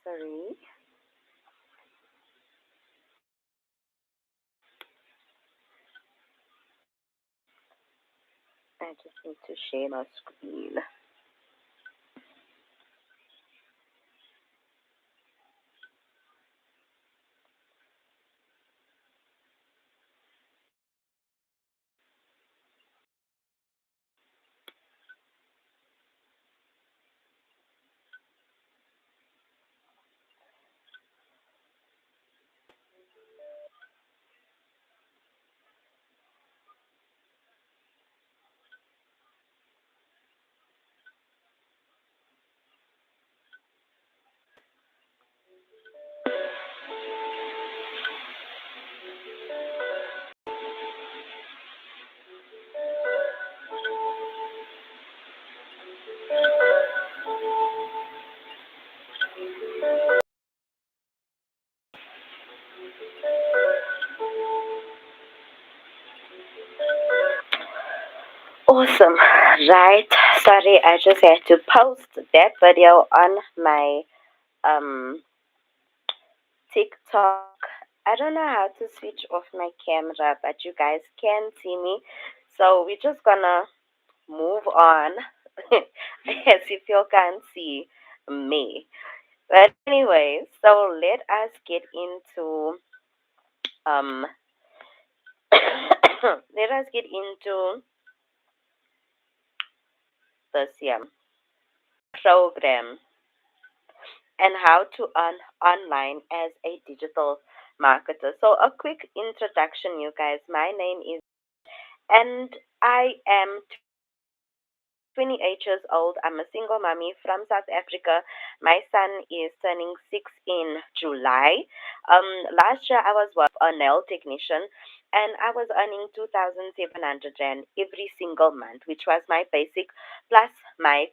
Sorry, I just need to share my screen. Awesome, right? Sorry, I just had to post that video on my um TikTok. I don't know how to switch off my camera, but you guys can see me. So we're just gonna move on as if you can't see me. But anyway, so let us get into um let us get into this program and how to earn online as a digital marketer. So a quick introduction, you guys. My name is and I am 28 years old. I'm a single mommy from South Africa. My son is turning 6 in July. Last year I was a nail technician and I was earning 2,700 Rand every single month, which was my basic plus my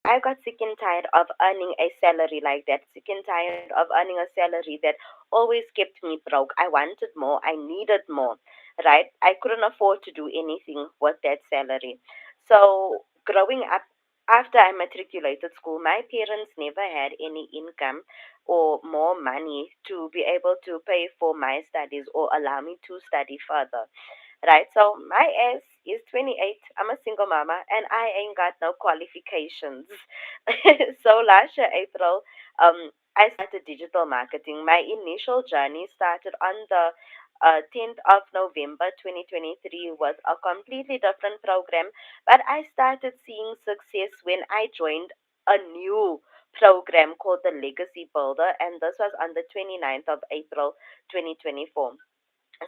I got sick and tired of earning a salary like that, sick and tired of earning a salary that always kept me broke. I wanted more, I needed more, right? I couldn't afford to do anything with that salary. So, growing up, after I matriculated school, my parents never had any income or more money to be able to pay for my studies or allow me to study further. Right, so my ass is 28. I'm a single mama and I ain't got no qualifications. So last year, April, I started digital marketing. My initial journey started on the 10th of November 2023 was a completely different program, but I started seeing success when I joined a new program called the Legacy Builder, and this was on the 29th of April 2024.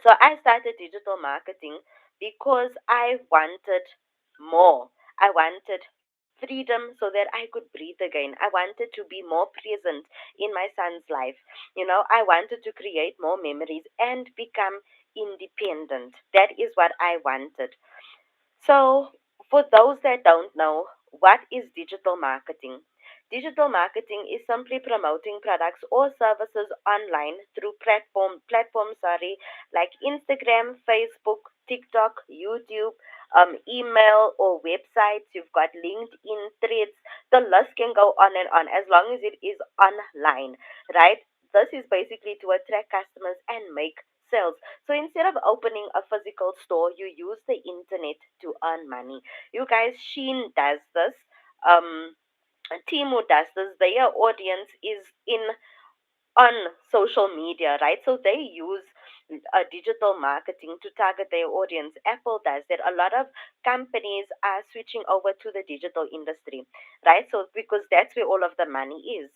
So I started digital marketing because I wanted more. I wanted freedom so that I could breathe again. I wanted to be more present in my son's life. I wanted to create more memories and become independent. That is what I wanted. So, for those that don't know, what is digital marketing? Digital marketing is simply promoting products or services online through platforms, like Instagram, Facebook, TikTok, YouTube, email or websites. You've got LinkedIn, Threads. The list can go on and on as long as it is online, right? This is basically to attract customers and make sales. So instead of opening a physical store, you use the internet to earn money. You guys, Sheen does this. Um, Timu does this. Their audience is in on social media, right? So they use digital marketing to target their audience. Apple does that. A lot of companies are switching over to the digital industry, right? So because that's where all of the money is.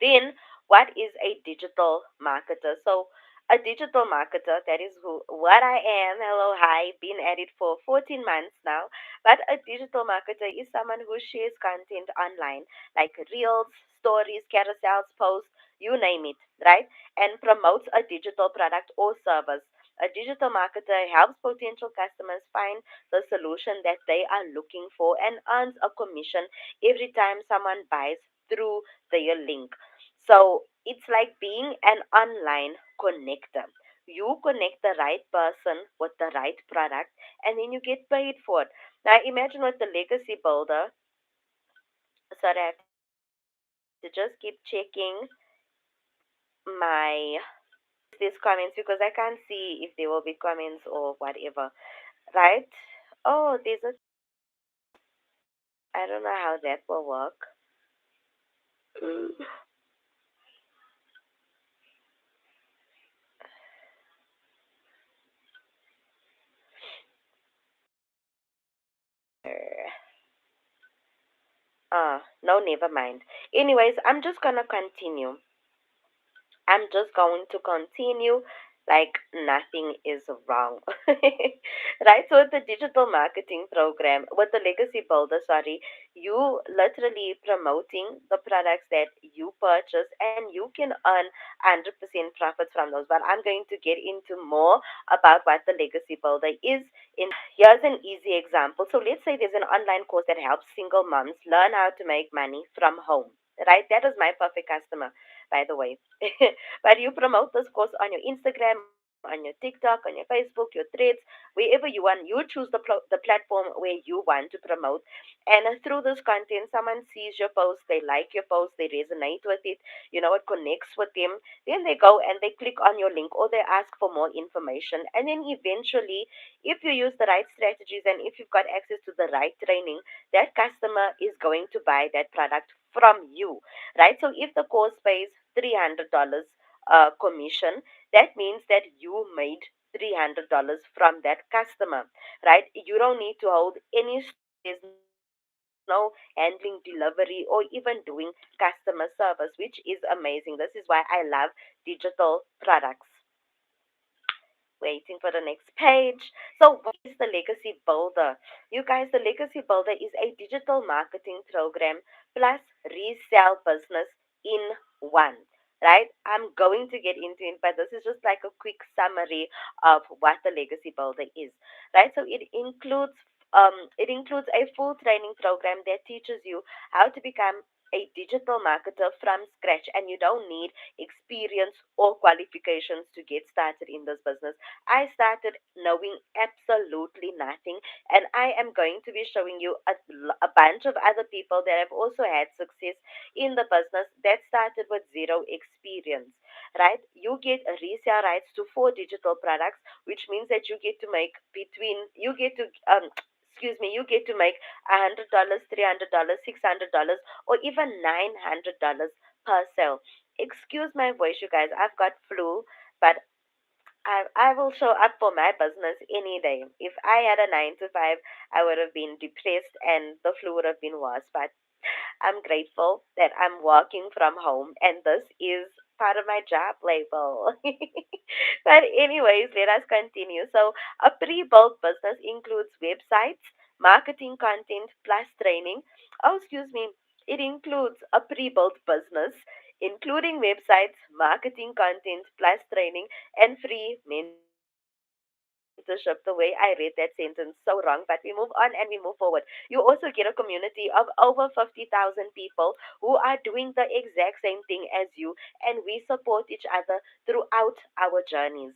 Then, what is a digital marketer? So, a digital marketer, that is what I am. Hello, hi, been at it for 14 months now. But a digital marketer is someone who shares content online, like reels, stories, carousels, posts, you name it, right? And promotes a digital product or service. A digital marketer helps potential customers find the solution that they are looking for and earns a commission every time someone buys through their link. So it's like being an online connector. You connect the right person with the right product and then you get paid for it. Now imagine with the legacy builder, sorry, to just keep checking my these comments because I can't see if there will be comments or whatever, right? Oh, there's a I don't know how that will work. No, never mind. Anyways, I'm just gonna continue. I'm just going to continue like nothing is wrong. Right? So with the digital marketing program, with the legacy builder, sorry, you literally promoting the products that you purchase and you can earn 100% profits from those. But I'm going to get into more about what the legacy builder is. Here's an easy example. So let's say there's an online course that helps single moms learn how to make money from home. Right? That is my perfect customer, by the way. But you promote this course on your Instagram, on your TikTok, on your Facebook, your threads, wherever you want. You choose the platform where you want to promote. And through this content, someone sees your post, they like your post, they resonate with it, it connects with them. Then they go and they click on your link or they ask for more information. And then eventually, if you use the right strategies and if you've got access to the right training, that customer is going to buy that product from you, right? So if the course pays $300 commission, that means that you made $300 from that customer, right? You don't need to hold any store. There's no handling delivery or even doing customer service, which is amazing. This is why I love digital products. Waiting for the next page. So, what is the Legacy Builder? You guys, the Legacy Builder is a digital marketing program plus resell business in one. Right? I'm going to get into it, but this is just like a quick summary of what the Legacy Builder is. Right? So it includes a full training program that teaches you how to become a digital marketer from scratch, and you don't need experience or qualifications to get started in this business. I started knowing absolutely nothing, and I am going to be showing you a bunch of other people that have also had success in the business that started with zero experience. Right? You get resale rights to four digital products, which means that you get to excuse me, you get to make $100, $300, $600, or even $900 per sale. Excuse my voice, you guys. I've got flu, but I will show up for my business any day. If I had a 9 to 5, I would have been depressed and the flu would have been worse. But I'm grateful that I'm working from home and this is part of my job label. But anyways, let us continue. So a pre-built business includes websites, marketing content plus training. Oh, excuse me. It includes a pre-built business, including websites, marketing content plus training, and free mentorship. The way I read that sentence so wrong, but we move on and we move forward. You also get a community of over 50,000 people who are doing the exact same thing as you, and we support each other throughout our journeys.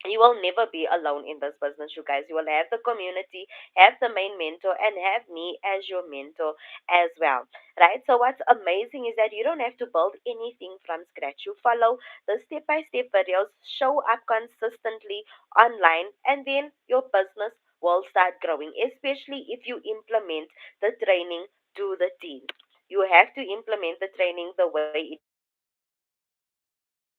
You will never be alone in this business, you guys. You will have the community, have the main mentor, and have me as your mentor as well. Right? So, what's amazing is that you don't have to build anything from scratch. You follow the step by step videos, show up consistently online, and then your business will start growing, especially if you implement the training to the T. You have to implement the training the way it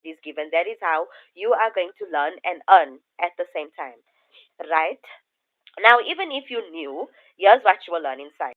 is given. That is how you are going to learn and earn at the same time. Right? Now, even if you're new, here's what you will learn inside.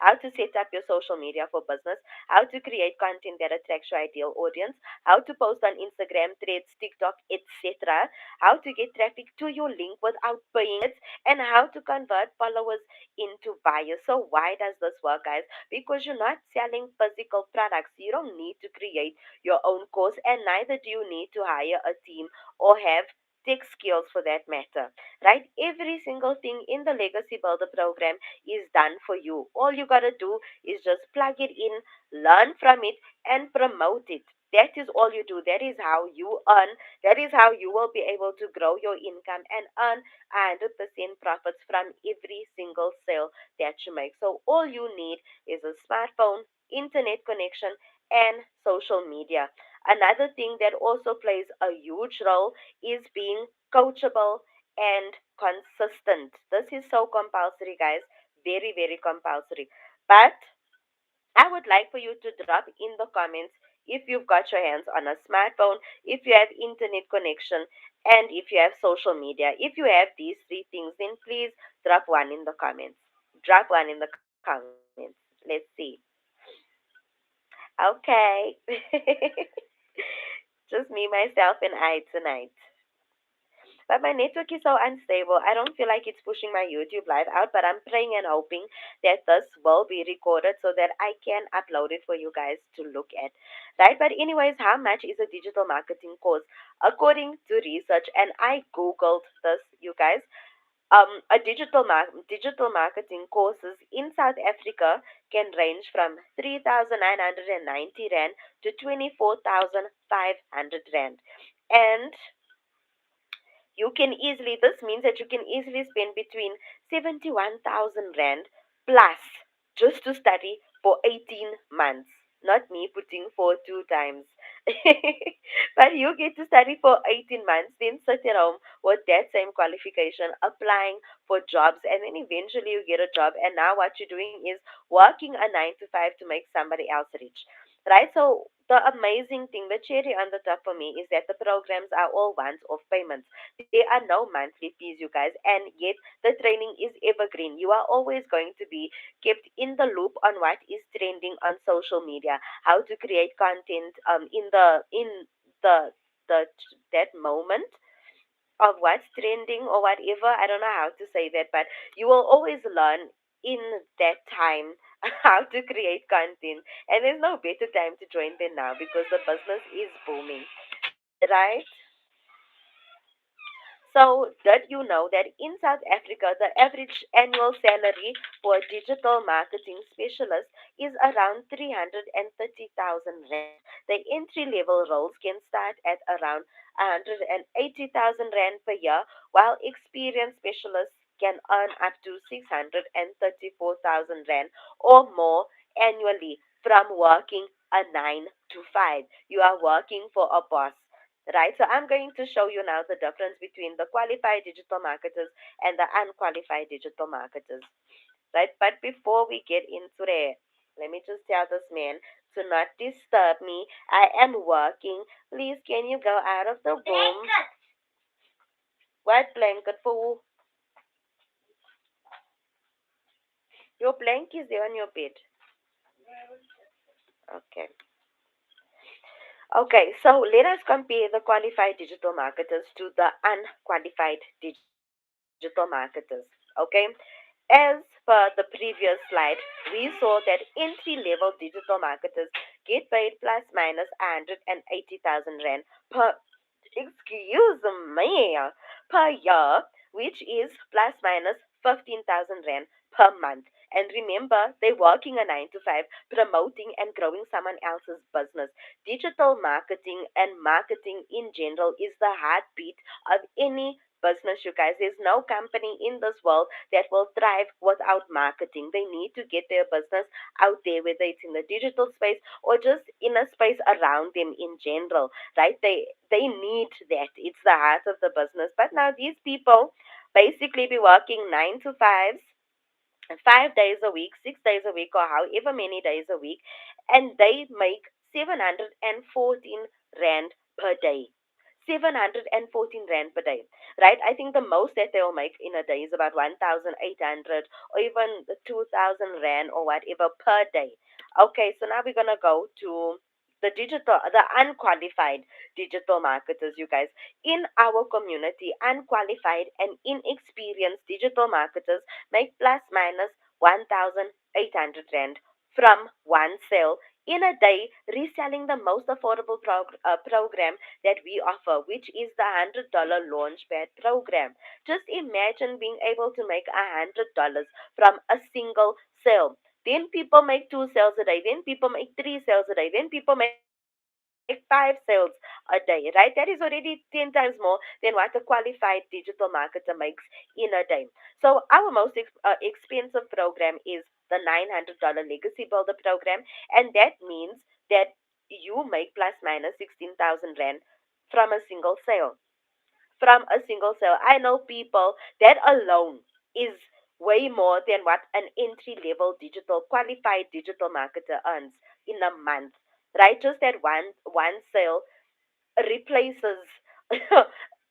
How to set up your social media for business, how to create content that attracts your ideal audience, how to post on Instagram, Threads, TikTok, etc., how to get traffic to your link without paying ads, and how to convert followers into buyers. So why does this work, guys? Because you're not selling physical products. You don't need to create your own course, and neither do you need to hire a team or have tech skills for that matter, right? Every single thing in the Legacy Builder program is done for you. All you gotta do is just plug it in, learn from it, and promote it. That is all you do. That is how you earn. That is how you will be able to grow your income and earn 100% profits from every single sale that you make. So all you need is a smartphone, internet connection, and social media. Another thing that also plays a huge role is being coachable and consistent. This is so compulsory, guys. Very, very compulsory. But I would like for you to drop in the comments if you've got your hands on a smartphone, if you have internet connection, and if you have social media. If you have these three things, then please drop one in the comments. Drop one in the comments. Let's see. Okay. Just me, myself, and I tonight. But my network is so unstable. I don't feel like it's pushing my YouTube live out, but I'm praying and hoping that this will be recorded so that I can upload it for you guys to look at. Right? But anyways, how much is a digital marketing course? According to research, and I googled this, you guys, a digital marketing courses in South Africa can range from 3,990 rand to 24,500 rand. And this means that you can easily spend between 71,000 rand plus just to study for 18 months. Not me putting for two times. But you get to study for 18 months, then sit at home with that same qualification, applying for jobs, and then eventually you get a job. And now what you're doing is working a 9 to 5 to make somebody else rich. Right? So the amazing thing, the cherry on the top for me is that the programs are all once off payments. There are no monthly fees, you guys, and yet the training is evergreen. You are always going to be kept in the loop on what is trending on social media, how to create content in the that moment of what's trending or whatever. I don't know how to say that, but you will always learn in that time how to create content. And there's no better time to join than now because the business is booming, right? So, did you know that in South Africa, the average annual salary for a digital marketing specialist is around 330,000 rand? The entry level roles can start at around 180,000 rand per year, while experienced specialists can earn up to 634,000 rand or more annually from working a 9 to 5. You are working for a boss, right? So I'm going to show you now the difference between the qualified digital marketers and the unqualified digital marketers, right? But before we get into there, let me just tell this man to not disturb me. I am working. Please, can you go out of the room? What blanket for? Your blanket is there on your bed. Okay. Okay, so let us compare the qualified digital marketers to the unqualified digital marketers. Okay, as per the previous slide, we saw that entry level digital marketers get paid plus minus 180,000 rand per, excuse me, per year, which is plus minus 15,000 rand per month. And remember, they're working a 9 to 5, promoting and growing someone else's business. Digital marketing and marketing in general is the heartbeat of any business, you guys. There's no company in this world that will thrive without marketing. They need to get their business out there, whether it's in the digital space or just in a space around them in general, right? They need that. It's the heart of the business. But now these people basically be working 9 to 5s, 5 days a week, 6 days a week, or however many days a week, and they make 714 rand per day. 714 rand per day, right? I think the most that they'll make in a day is about 1,800 or even 2,000 rand or whatever per day. Okay, so now we're gonna go to the unqualified digital marketers, you guys. In our community, unqualified and inexperienced digital marketers make plus minus 1,800 rand from one sale in a day, reselling the most affordable program that we offer, which is the $100 Launchpad program. Just imagine being able to make $100 from a single sale. Then people make two sales a day. Then people make three sales a day. Then people make five sales a day, right? That is already 10 times more than what a qualified digital marketer makes in a day. So our most expensive program is the $900 Legacy Builder program, and that means that you make plus minus 16,000 rand from a single sale. From a single sale. I know people that alone is way more than what an entry level digital qualified digital marketer earns in a month. Right? Just that one sale replaces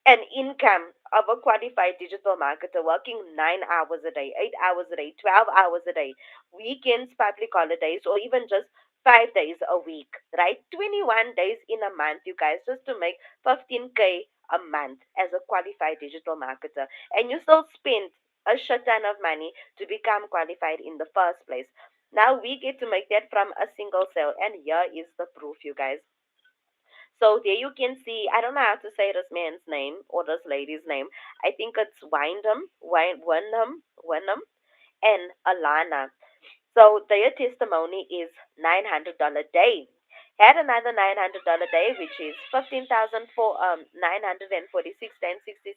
an income of a qualified digital marketer working 9 hours a day, 8 hours a day, 12 hours a day, weekends, public holidays, or even just 5 days a week, right? 21 days in a month, you guys, just to make 15K a month as a qualified digital marketer. And you still spend a shit ton of money to become qualified in the first place. Now we get to make that from a single sale, and here is the proof, you guys. So there you can see, I don't know how to say this man's name or this lady's name. I think it's Wyndham, and Alana. So their testimony is $900 day. Had another $900 day, which is 946.60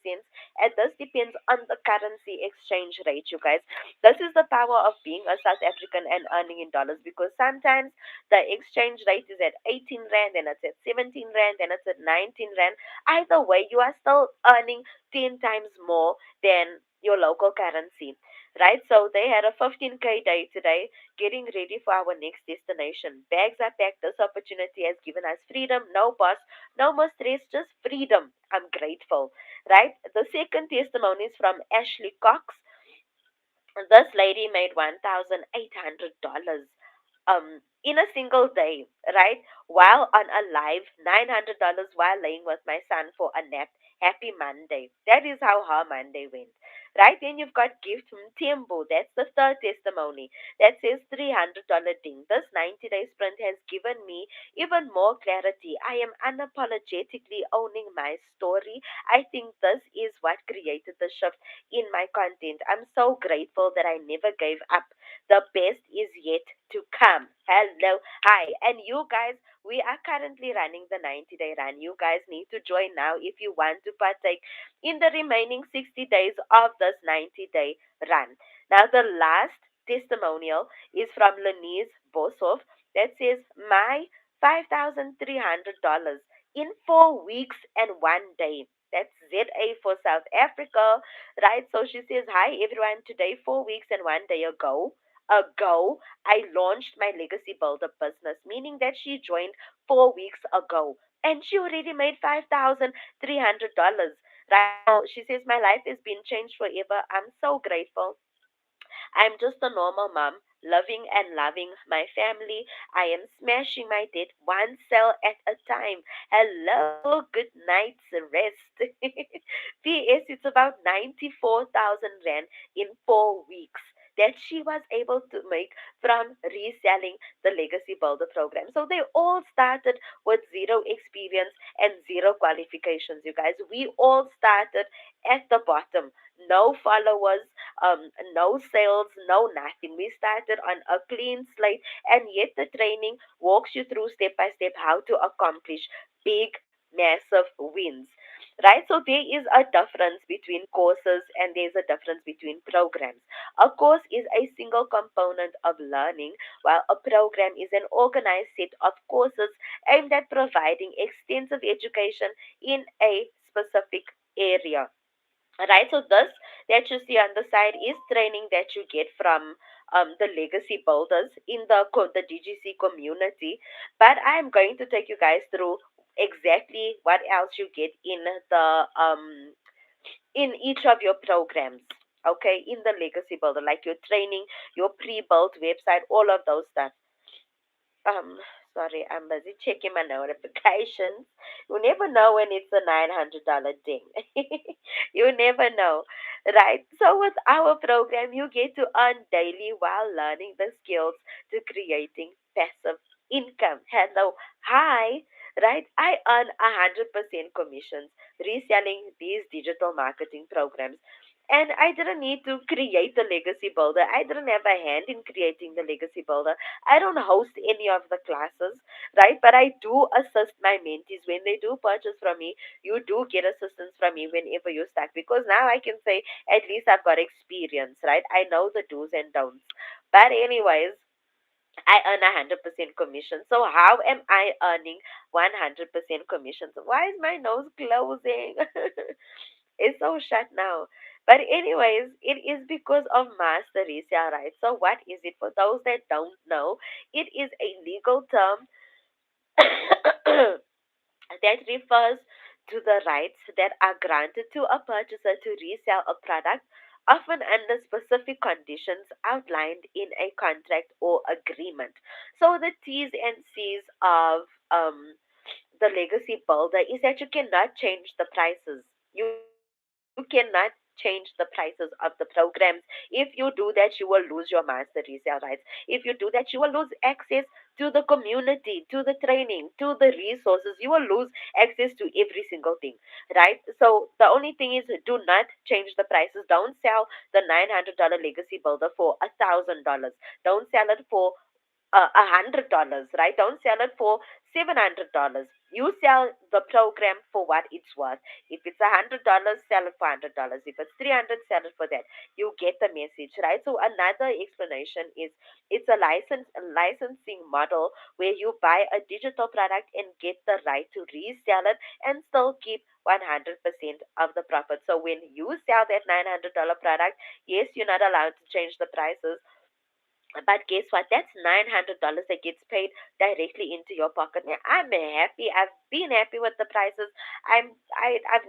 cents. And this depends on the currency exchange rate, you guys. This is the power of being a South African and earning in dollars, because sometimes the exchange rate is at 18 Rand, then it's at 17 Rand, then it's at 19 Rand. Either way, you are still earning 10 times more than your local currency, right? So they had a 15K day today, getting ready for our next destination. Bags are packed. This opportunity has given us freedom, no boss, no more stress, just freedom. I'm grateful, right? The second testimony is from Ashley Cox. This lady made $1,800 in a single day, right? While on a live, $900 while laying with my son for a nap. Happy Monday. That is how her Monday went. Right? Then you've got gift from Tembo. That's the third testimony. That says $300 ding. This 90-day sprint has given me even more clarity. I am unapologetically owning my story. I think this is what created the shift in my content. I'm so grateful that I never gave up. The best is yet to come. Hello. Hi. And you guys, we are currently running the 90-day run. You guys need to join now if you want to partake in the remaining 60 days of this 90-day run. Now, the last testimonial is from Lenise Boshoff that says, my $5,300 in 4 weeks and 1 day. That's ZA for South Africa, right? So she says, hi everyone, today, 4 weeks and 1 day ago, I launched my legacy builder business, meaning that she joined 4 weeks ago. And she already made $5,300. Right now, she says, my life has been changed forever. I'm so grateful. I'm just a normal mom, loving and loving my family. I am smashing my debt one cell at a time. Hello, good night's rest. P.S. It's about 94,000 Rand in 4 weeks that she was able to make from reselling the Legacy Builder program. So they all started with zero experience and zero qualifications, you guys. We all started at the bottom. No followers, no sales, no nothing. We started on a clean slate, and yet the training walks you through step by step how to accomplish big, massive wins. Right? So there is a difference between courses and there's a difference between programs. A course is a single component of learning, while a program is an organized set of courses aimed at providing extensive education in a specific area. Right, so this that you see on the side is training that you get from the legacy builders in the DGC community. But I'm going to take you guys through exactly what else you get the in each of your programs. Okay, in the legacy builder, like your training, your pre-built website, all of those stuff. Um, Sorry, I'm busy checking my notifications. You never know when it's a $900 ding. You never know, right? So with our program, you get to earn daily while learning the skills to creating passive income. Hello, hi, right? I earn 100% commissions reselling these digital marketing programs. And I didn't need to create the legacy builder. I didn't have a hand in creating the legacy builder. I don't host any of the classes, right? But I do assist my mentees when they do purchase from me. You do get assistance from me whenever you're stuck, because now I can say at least I've got experience, right? I know the do's and don'ts. But anyways, I earn 100% commission. So how am I earning 100% commission? So why is my nose closing? It's so shut now. But anyways, it is because of master resale rights. So what is it? For those that don't know, it is a legal term that refers to the rights that are granted to a purchaser to resell a product, often under specific conditions outlined in a contract or agreement. So the T's and C's of the legacy builder is that you cannot change the prices. You cannot change the prices of the programs. If you do that, you will lose your master resale rights. If you do that, you will lose access to the community, to the training, to the resources. You will lose access to every single thing, right? So the only thing is, do not change the prices. Don't sell the $900 legacy builder for $1,000. Don't sell it for $100, right? Don't sell it for $700. You sell the program for what it's worth. If it's $100, sell it for $100. If it's 300, sell it for that. You get the message, right? So another explanation is it's a licensing model where you buy a digital product and get the right to resell it and still keep 100% of the profit. So when you sell that $900 product, yes, you're not allowed to change the prices, but guess what? That's $900 that gets paid directly into your pocket. Now, I'm happy. I've been happy with the prices. I've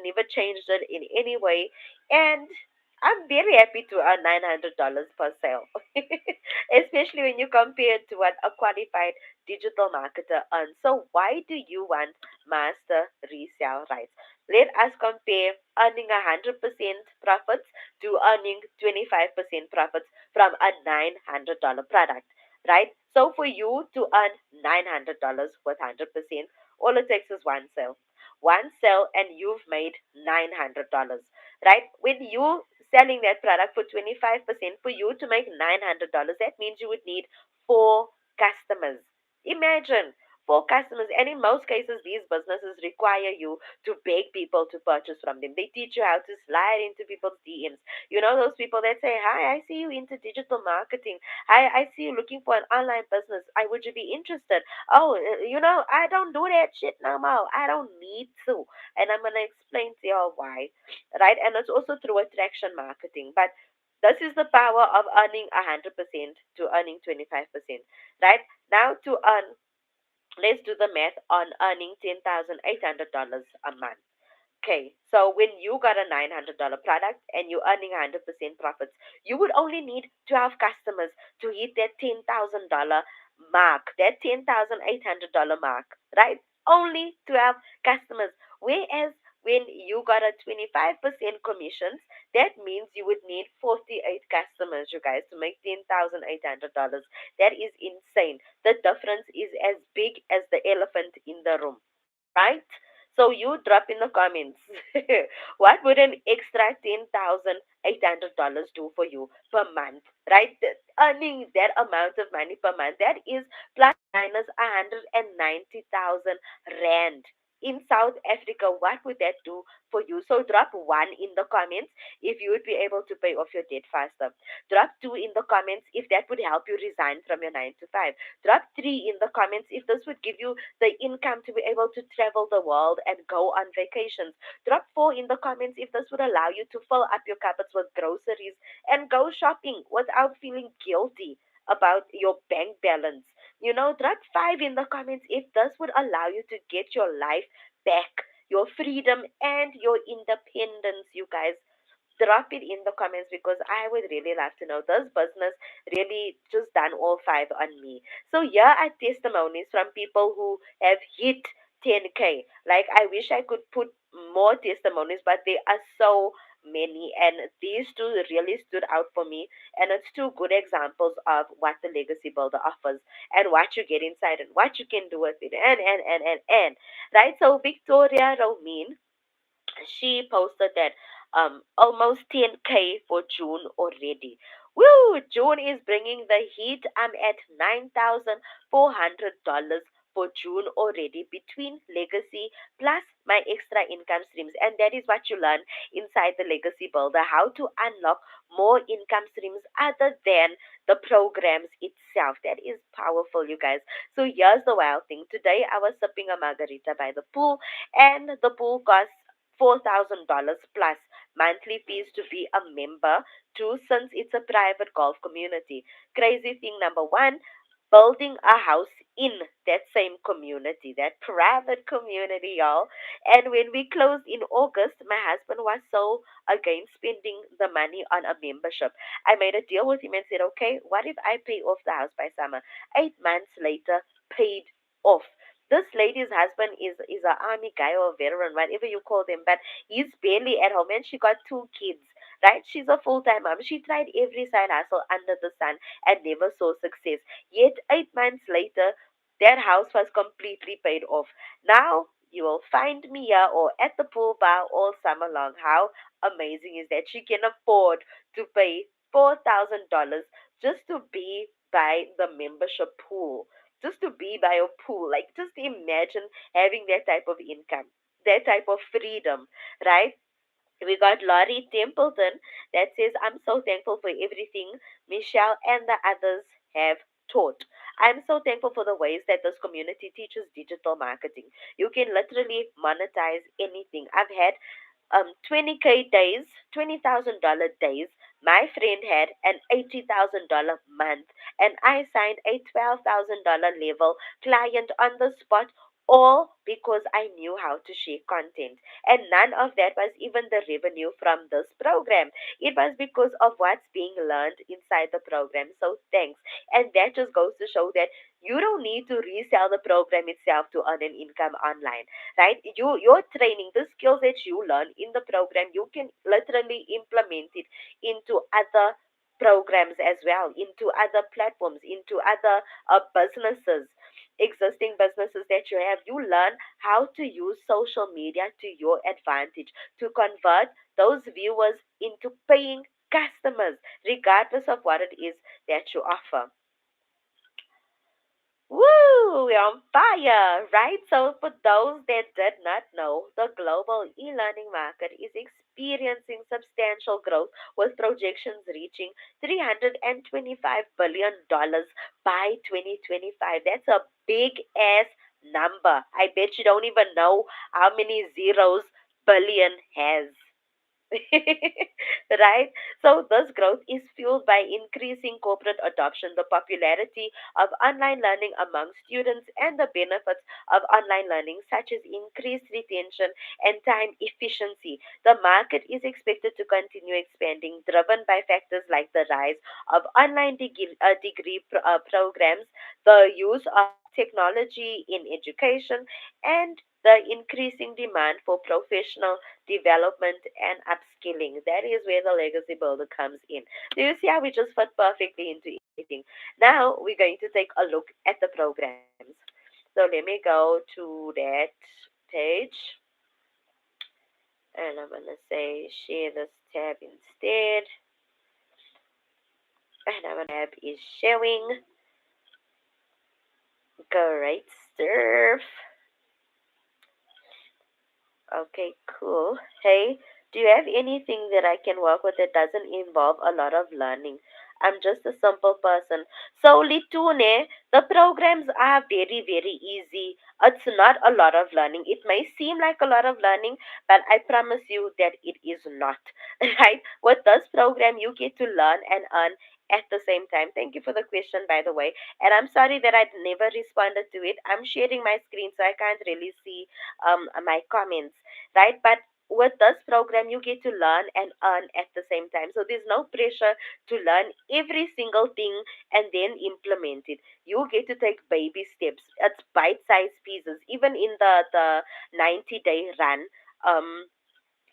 never changed it in any way, and I'm very happy to earn $900 per sale, especially when you compare it to what a qualified digital marketer earns. So why do you want master resale rights? Let us compare earning 100% profits to earning 25% profits from a $900 product, right? So for you to earn $900 with 100%, all it takes is one sale. One sale and you've made $900, right? When you selling that product for 25%, for you to make $900, that means you would need four customers. Imagine four customers, and in most cases, these businesses require you to beg people to purchase from them. They teach you how to slide into people's DMs. You know, those people that say, "Hi, I see you into digital marketing. I see you looking for an online business. Would you be interested? Oh, I don't do that shit no more. I don't need to." And I'm going to explain to you why, right? And it's also through attraction marketing. But this is the power of earning 100% to earning 25%, right? Now, to earn, let's do the math on earning $10,800 a month. Okay, so when you got a $900 product and you're earning 100% profits, you would only need 12 customers to hit that $10,000 mark, that $10,800 mark, right? Only 12 customers. Whereas when you got a 25% commissions, that means you would need 48 customers, you guys, to make $10,800. That is insane. The difference is as big as the elephant in the room, right? So you drop in the comments. What would an extra $10,800 do for you per month, right? Earning that amount of money per month, that is plus minus 190,000 rand. In South Africa, what would that do for you? So drop one in the comments if you would be able to pay off your debt faster. Drop two in the comments if that would help you resign from your 9 to 5. Drop three in the comments if this would give you the income to be able to travel the world and go on vacations. Drop four in the comments if this would allow you to fill up your cupboards with groceries and go shopping without feeling guilty about your bank balance. Drop five in the comments if this would allow you to get your life back, your freedom and your independence, you guys. Drop it in the comments because I would really love to know. This business really just done all five on me. So here are testimonies from people who have hit 10K. Like, I wish I could put more testimonies, but there are so many, and these two really stood out for me. And it's two good examples of what the legacy builder offers and what you get inside and what you can do with it, and right. So Victoria Romin, she posted that almost 10K for June already. Woo! June is bringing the heat. I'm at $9,400 for June already between legacy plus my extra income streams. And that is what you learn inside the Legacy Builder, how to unlock more income streams other than the programs itself. That is powerful, you guys. So here's the wild thing. Today I was sipping a margarita by the pool, and the pool costs $4,000 plus monthly fees to be a member too, since it's a private golf community. Crazy thing number one, building a house in that same community, that private community, y'all. And when we closed in August, my husband was so against spending the money on a membership. I made a deal with him and said, okay, what if I pay off the house by summer? 8 months later, paid off. This lady's husband is an army guy or a veteran, whatever you call them, but he's barely at home and she got two kids, right? She's a full time mom. She tried every side hustle under the sun and never saw success. Yet 8 months later, that house was completely paid off. Now you will find me here or at the pool bar all summer long. How amazing is that? She can afford to pay $4,000 just to be by the membership pool, just to be by a pool. Like, just imagine having that type of income, that type of freedom, right? We got Laurie Templeton that says, I'm so thankful for everything Michelle and the others have taught. I'm so thankful for the ways that this community teaches digital marketing. You can literally monetize anything. I've had 20K days, $20,000 days. My friend had an $80,000 month, and I signed a $12,000 level client on the spot, all because I knew how to share content. And none of that was even the revenue from this program. It was because of what's being learned inside the program. So thanks. And that just goes to show that you don't need to resell the program itself to earn an income online, right? Your training, the skills that you learn in the program, you can literally implement it into other programs as well, into other platforms, into other businesses, existing businesses that you have. You learn how to use social media to your advantage to convert those viewers into paying customers, regardless of what it is that you offer. Woo! We're on fire, right? So, for those that did not know, the global e learning market is experiencing substantial growth with projections reaching $325 billion by 2025. That's a big ass number. I bet you don't even know how many zeros billion has. Right? So this growth is fueled by increasing corporate adoption, the popularity of online learning among students, and the benefits of online learning, such as increased retention and time efficiency. The market is expected to continue expanding, driven by factors like the rise of online degree programs, the use of technology in education, and the increasing demand for professional development and upskilling. That is where the legacy builder comes in. Do you see how we just fit perfectly into everything? Now we're going to take a look at the programs. So let me go to that page, and I'm gonna say share this tab instead. And I'm gonna tab is showing. Great stuff. Okay, cool. Hey, do you have anything that I can work with that doesn't involve a lot of learning? I'm just a simple person. So, Litune, the programs are very, very easy. It's not a lot of learning. It may seem like a lot of learning, but I promise you that it is not. Right? With this program, you get to learn and earn at the same time. Thank you for the question, by the way. And I'm sorry that I never responded to it. I'm sharing my screen, so I can't really see my comments, right? But with this program, you get to learn and earn at the same time. So there's no pressure to learn every single thing and then implement it. You get to take baby steps. It's bite-sized pieces. Even in the 90-day run, um,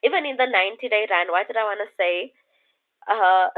even in the 90-day run, what did I want to say? uh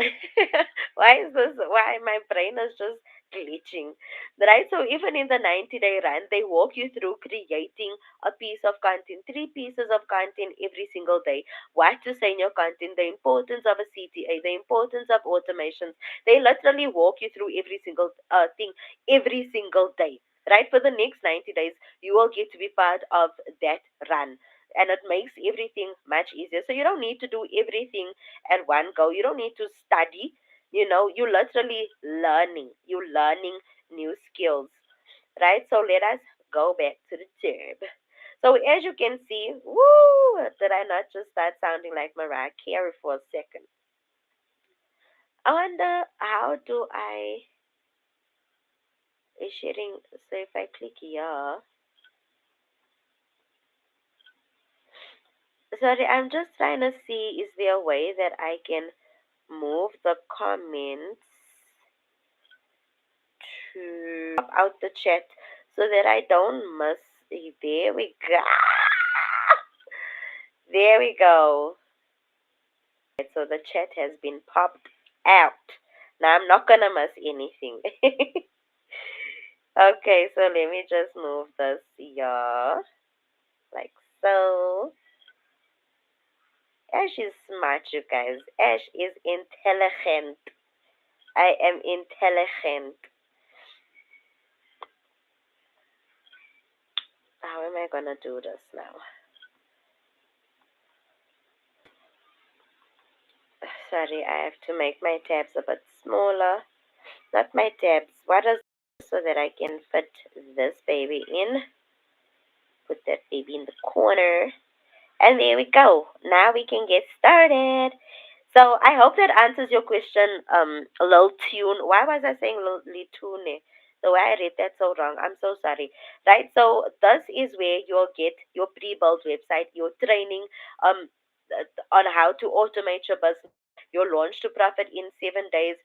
why is this, why my brain is just glitching, right? So even in the 90-day run, they walk you through creating a piece of content, three pieces of content every single day, what to say in your content, the importance of a CTA, the importance of automations. They literally walk you through every single thing every single day. right? For the next 90 days, you will get to be part of that run. And it makes everything much easier. So you don't need to do everything at one go. You don't need to study. You're literally learning. You're learning new skills, right? So let us go back to the tube. So as you can see, woo, did I not just start sounding like Mariah Carey for a second? I wonder how do I is sharing. So if I click here, sorry, I'm just trying to see is there a way that I can move the comments to pop out the chat so that I don't miss. There we go. There we go. So the chat has been popped out. Now I'm not gonna miss anything. Okay, so let me just move this here, like so. Ash is smart, you guys. Ash is intelligent. I am intelligent. How am I gonna do this now? Sorry, I have to make my tabs a bit smaller. Not my tabs. What is so that I can fit this baby in? Put that baby in the corner. And there we go. Now we can get started. So I hope that answers your question, Lil Tune. Why was I saying Lil Tune? The way I read that so wrong. I'm so sorry. Right? So this is where you'll get your pre-built website, your training on how to automate your business, your launch to profit in 7 days,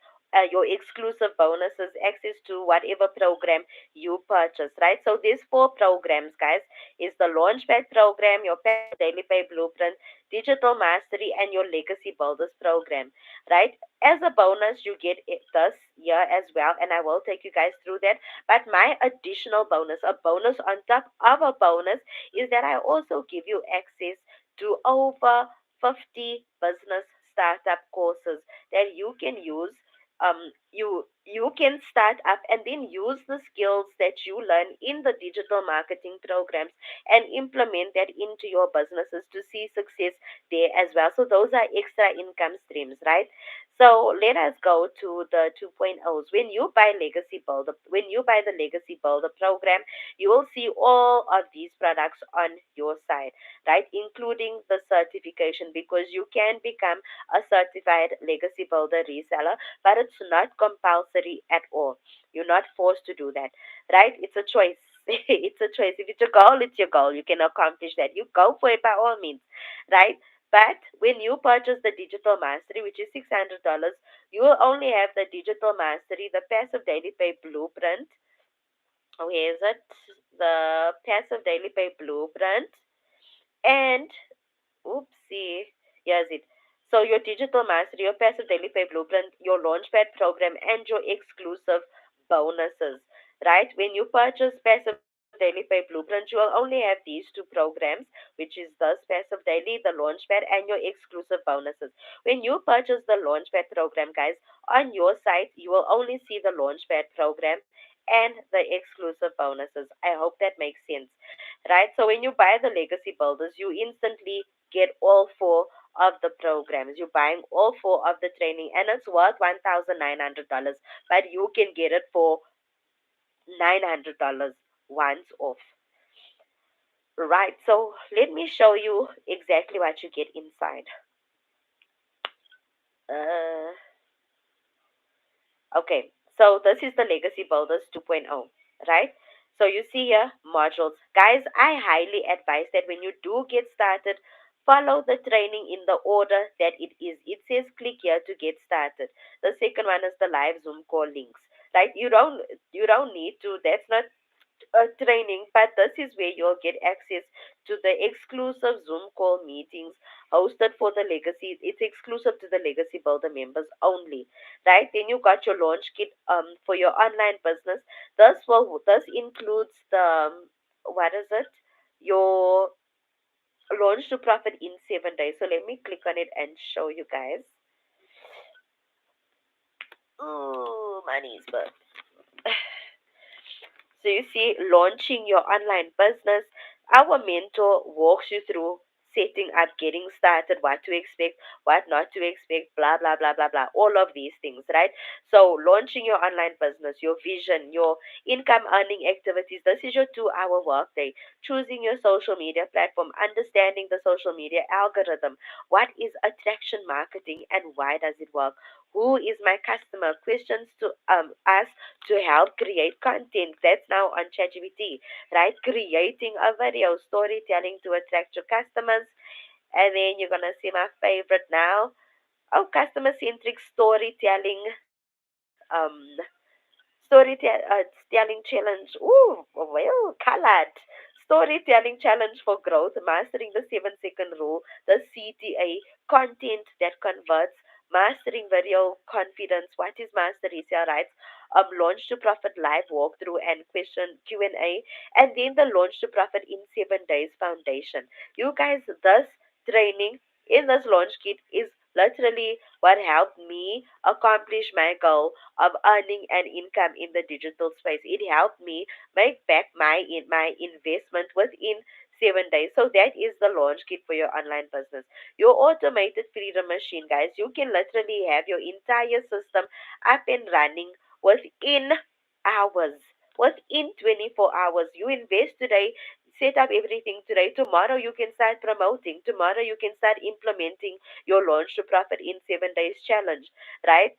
your exclusive bonuses, access to whatever program you purchase, right? So these four programs, guys, is the Launchpad program, your Daily Pay Blueprint, Digital Mastery, and your Legacy Builders program, right? As a bonus, you get this year as well, and I will take you guys through that. But my additional bonus, a bonus on top of a bonus, is that I also give you access to over 50 business startup courses that you can use. You can start up and then use the skills that you learn in the digital marketing programs and implement that into your businesses to see success there as well. So those are extra income streams, right? So let us go to the 2.0s. When you buy the Legacy Builder program, you will see all of these products on your site, right? Including the certification, because you can become a certified Legacy Builder reseller, but it's not compulsory at all. You're not forced to do that, right? It's a choice. It's a choice. If it's your goal, it's your goal. You can accomplish that. You go for it by all means, right? But when you purchase the digital mastery, which is $600, you will only have the digital mastery, the passive daily pay blueprint. Where is it? The passive daily pay blueprint and oopsie. Here's it. So your digital mastery, your passive daily pay blueprint, your launchpad program, and your exclusive bonuses. Right? When you purchase passive daily pay blueprint, you will only have these two programs, which is the passive daily, the launchpad, and your exclusive bonuses. When you purchase the launchpad program, guys, on your site, you will only see the launchpad program and the exclusive bonuses. I hope that makes sense, right? So when you buy the legacy builders, you instantly get all four of the programs. You're buying all four of the training, and it's worth $1,900, but you can get it for $900 once off. Right, so let me show you exactly what you get inside. Uh, Okay, so this is the Legacy Builders 2.0, right? So you see here, modules. Guys, I highly advise that when you do get started, follow the training in the order that it is. It says click here to get started. The second one is the live Zoom call links, right? You don't need to. That's not training, but this is where you'll get access to the exclusive Zoom call meetings hosted for the legacy. It's exclusive to the Legacy Builder members only, right? Then you got your launch kit for your online business. This includes the what is it? Your launch to profit in 7 days. So let me click on it and show you guys. Oh, money's but So you see, launching your online business, our mentor walks you through setting up, getting started, what to expect, what not to expect, blah, blah, blah, blah, blah, all of these things, right? So launching your online business, your vision, your income earning activities, this is your 2 hour workday. Choosing your social media platform, understanding the social media algorithm, what is attraction marketing and why does it work? Who is my customer? Questions to ask to help create content. That's now on ChatGPT, right? Creating a video, storytelling to attract your customers. And then you're going to see my favorite now. Oh, customer centric storytelling. Storytelling challenge. Ooh, well, colored. Storytelling challenge for growth, mastering the 7 second rule, the CTA, content that converts, mastering video confidence. What is mastery? Sarah writes, launch to profit live walkthrough and question Q&A, and then the launch to profit in 7 days foundation. You guys, this training in this launch kit is literally what helped me accomplish my goal of earning an income in the digital space. It helped me make back my investment within 7 days. So that is the launch kit for your online business. Your automated freedom machine, guys. You can literally have your entire system up and running within hours. Within 24 hours. You invest today, set up everything today. Tomorrow you can start promoting. Tomorrow you can start implementing your launch to profit in 7 days challenge, right?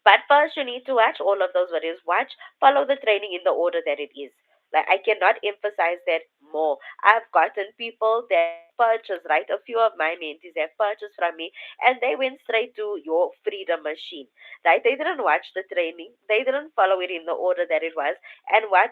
But first, you need to watch all of those videos. Watch, follow the training in the order that it is. Like, I cannot emphasize that more. I've gotten people that have purchased, right? A few of my mentees have purchased from me and they went straight to your freedom machine, right? They didn't watch the training. They didn't follow it in the order that it was. And what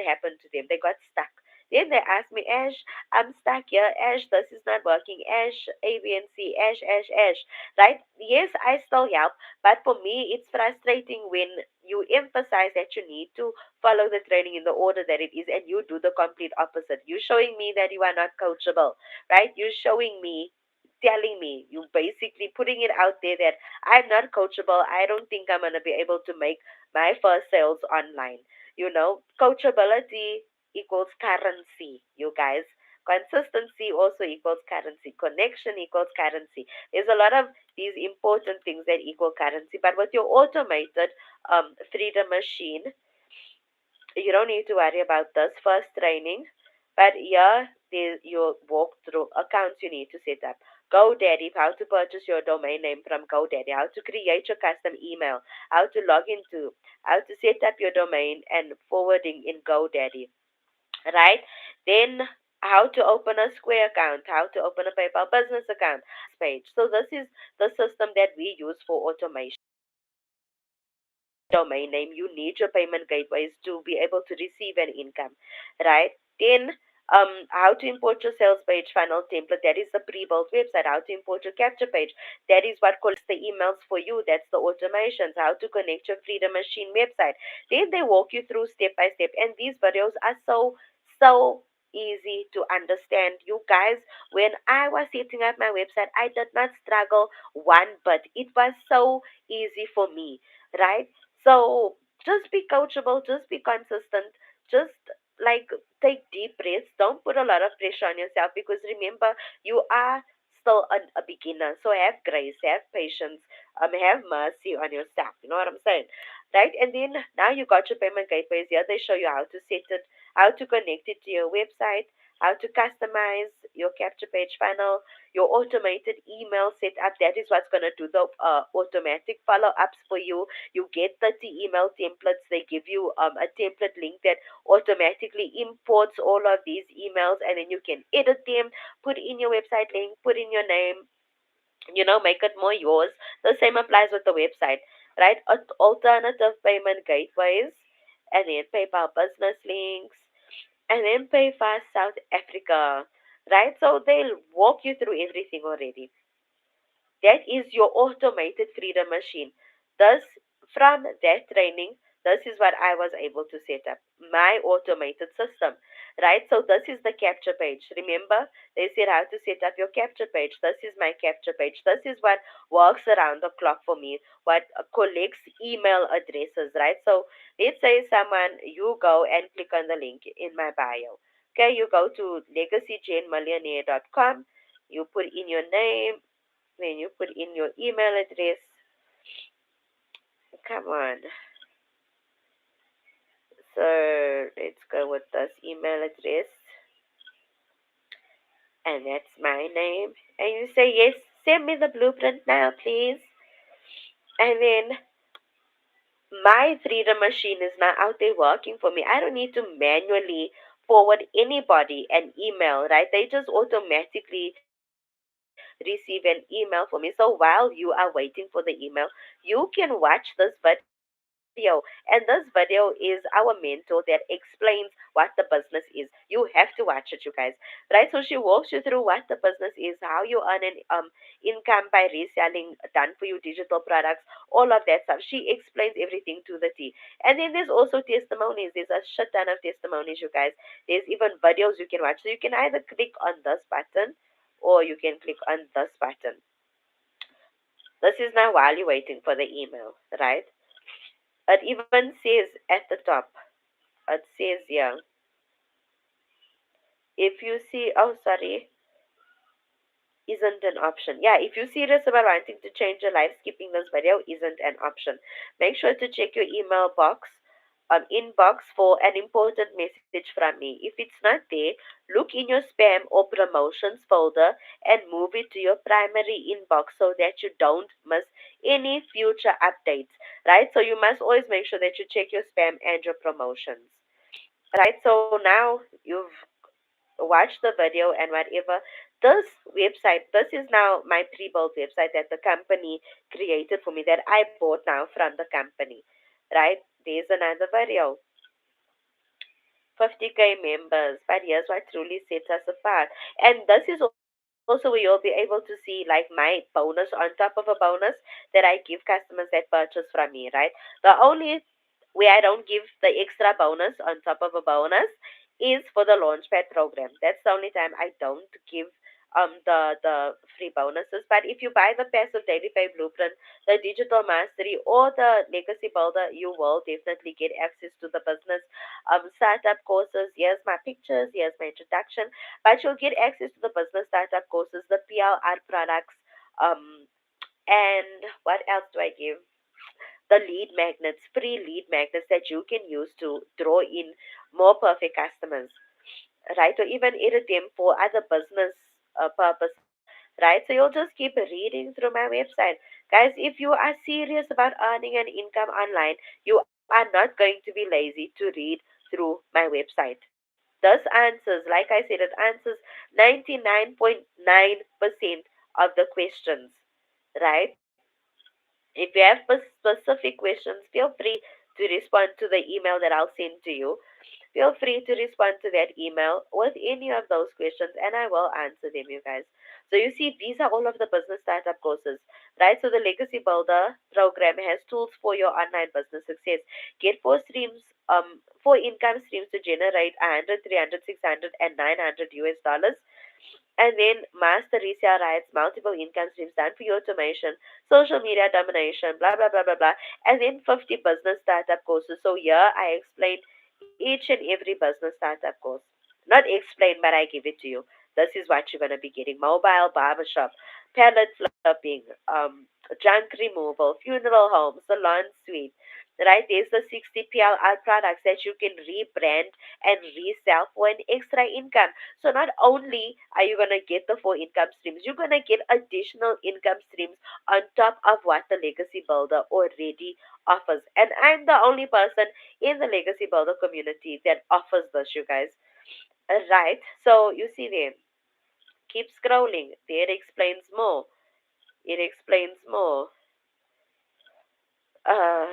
happened to them? They got stuck. Then they asked me, Ash, I'm stuck here. Ash, this is not working. Ash, A, B, and C. Ash, Ash, Ash. Right? Yes, I still help, but for me, it's frustrating when you emphasize that you need to follow the training in the order that it is and you do the complete opposite. You're showing me that you are not coachable, right? You're showing me, telling me, you basically putting it out there that I'm not coachable. I don't think I'm going to be able to make my first sales online. Coachability equals currency, you guys. Consistency also equals currency. Connection equals currency. There's a lot of these important things that equal currency. But with your automated freedom machine, you don't need to worry about this first training. But here, there's your walkthrough accounts you need to set up. GoDaddy, how to purchase your domain name from GoDaddy, how to create your custom email, how to log into, how to set up your domain and forwarding in GoDaddy, right? Then how to open a Square account, how to open a PayPal business account page. So this is the system that we use for automation. Domain name, you need your payment gateways to be able to receive an income, right? Then how to import your sales page funnel template, that is the pre-built website. How to import your capture page, that is what collects the emails for you, that's the automations. How to connect your freedom machine website, then they walk you through step by step, and these videos are so easy to understand, you guys. When I was setting up my website, I did not struggle one bit. It was so easy for me, right? So just be coachable, just be consistent, just like take deep breaths. Don't put a lot of pressure on yourself because remember, you are still a beginner. So have grace, have patience, have mercy on yourself. You know what I'm saying? Right? And then now you got your payment gateways here. They show you how to set it, how to connect it to your website, how to customize your capture page funnel, your automated email setup. That is what's going to do the automatic follow ups for you. You get 30 email templates. They give you a template link that automatically imports all of these emails, and then you can edit them, put in your website link, put in your name, make it more yours. The same applies with the website, right? Alternative payment gateways, and then PayPal business links, and then PayFast South Africa, right? So they'll walk you through everything already. That is your automated freedom machine. Thus, from that training, this is what I was able to set up my automated system, right? So this is the capture page. Remember, they said how to set up your capture page. This is my capture page. This is what works around the clock for me, what collects email addresses, right? So let's say someone, you go and click on the link in my bio. Okay, you go to legacygenmillionaire.com, you put in your name, then you put in your email address. Come on. So let's go with this email address, and that's my name. And you say, yes, send me the blueprint now, please. And then my freedom machine is now out there working for me. I don't need to manually forward anybody an email, right? They just automatically receive an email for me. So while you are waiting for the email, you can watch this video. And this video is our mentor that explains what the business is. You have to watch it, you guys. Right? So she walks you through what the business is, how you earn an income by reselling done for you digital products, all of that stuff. She explains everything to the T. And then there's also testimonies. There's a shit ton of testimonies, you guys. There's even videos you can watch. So you can either click on this button or you can click on this button. This is now while you're waiting for the email, right? It even says at the top, it says here, if you see, oh, sorry, isn't an option. Yeah, if you're serious about wanting to change your life, skipping this video isn't an option. Make sure to check your email box, inbox for an important message from me. If it's not there, look in your spam or promotions folder and move it to your primary inbox so that you don't miss any future updates. Right? So you must always make sure that you check your spam and your promotions. Right? So now you've watch the video and whatever. This website, this is now my pre-built website that the company created for me that I bought now from the company. Right? There's another video. 50K members, but here's what truly sets us apart. And this is also where you'll be able to see like my bonus on top of a bonus that I give customers that purchase from me, right? The only where I don't give the extra bonus on top of a bonus is for the Launchpad program. That's the only time I don't give the free bonuses. But if you buy the passive daily pay blueprint, the digital mastery, or the legacy builder, you will definitely get access to the business startup courses. Here's my pictures, here's my introduction. But you'll get access to the business startup courses, the PLR products, and what else do I give? The lead magnets, free lead magnets that you can use to draw in more perfect customers, right? Or even edit them for other business purposes, right? So you'll just keep reading through my website. Guys, if you are serious about earning an income online, you are not going to be lazy to read through my website. This answers, like I said, it answers 99.9% of the questions, right? If you have specific questions, feel free to respond to the email that I'll send to you. Feel free to respond to that email with any of those questions and I will answer them, you guys. So you see, these are all of the business startup courses, right? So the Legacy Builder program has tools for your online business success. Get four income streams to generate 100, 300, 600, and 900 US dollars. And then master resale rights, multiple income streams done for your automation, social media domination, blah, blah, blah, blah, blah. And then 50 business startup courses. So here I explain each and every business startup course. Not explain, but I give it to you. This is what you're going to be getting. Mobile barbershop, pallet flipping, junk removal, funeral home, salon suite. Right? There's the 60 PLR products that you can rebrand and resell for an extra income. So not only are you going to get the four income streams, you're going to get additional income streams on top of what the Legacy Builder already offers. And I'm the only person in the Legacy Builder community that offers this, you guys. Right? So you see there. Keep scrolling. There it explains more. It explains more. Uh,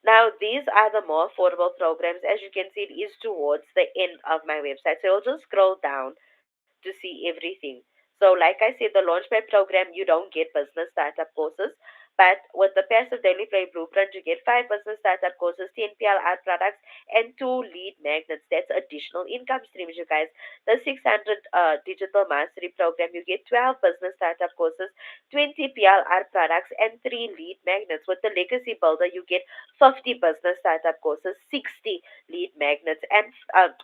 Now, these are the more affordable programs. As you can see, it is towards the end of my website. So you'll just scroll down to see everything. So, like I said, the Launchpad program, you don't get business startup courses. But with the passive daily play blueprint, you get 5% startup courses, 10 PLR products, and 2 lead magnets. That's additional income streams, you guys. The 600 digital mastery program, you get 12 business startup courses, 20 PLR products, and 3 lead magnets. With the legacy builder, you get 50 business startup courses, 60 lead magnets, and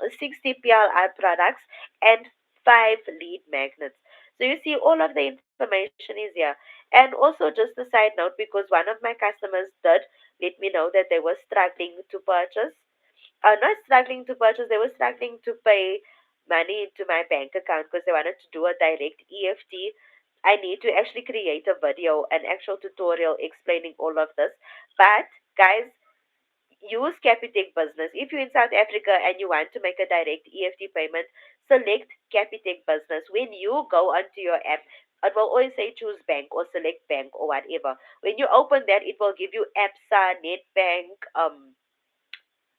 60 PLR products, and 5 lead magnets. So you see, all of the information is here. And also, just a side note, because one of my customers did let me know that they were struggling to purchase, not struggling to purchase, they were struggling to pay money into my bank account because they wanted to do a direct EFT. I need to actually create a video, an actual tutorial explaining all of this. But guys, use Capitec Business. If you're in South Africa and you want to make a direct EFT payment, select Capitec Business. When you go onto your app, it will always say choose bank or select bank or whatever. When you open that, it will give you APSA, Netbank,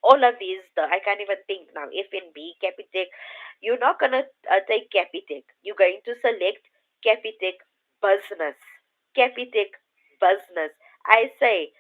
all of these. I can't even think now. FNB, Capitec. You're not gonna take Capitec. You're going to select Capitec Business. Capitec Business. I say,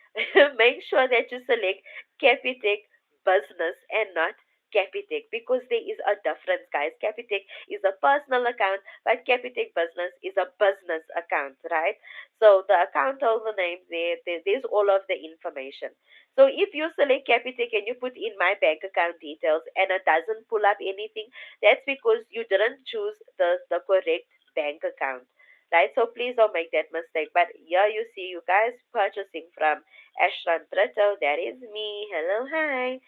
make sure that you select Capitec Business and not Capitec, because there is a difference, guys. Capitec is a personal account, but Capitec Business is a business account, right? So the account holder name there's all of the information. So if you select Capitec and you put in my bank account details and it doesn't pull up anything, that's because you didn't choose the correct bank account. Right? So please don't make that mistake. But here you see you guys purchasing from Ashran Brito. That is me. Hello, hi.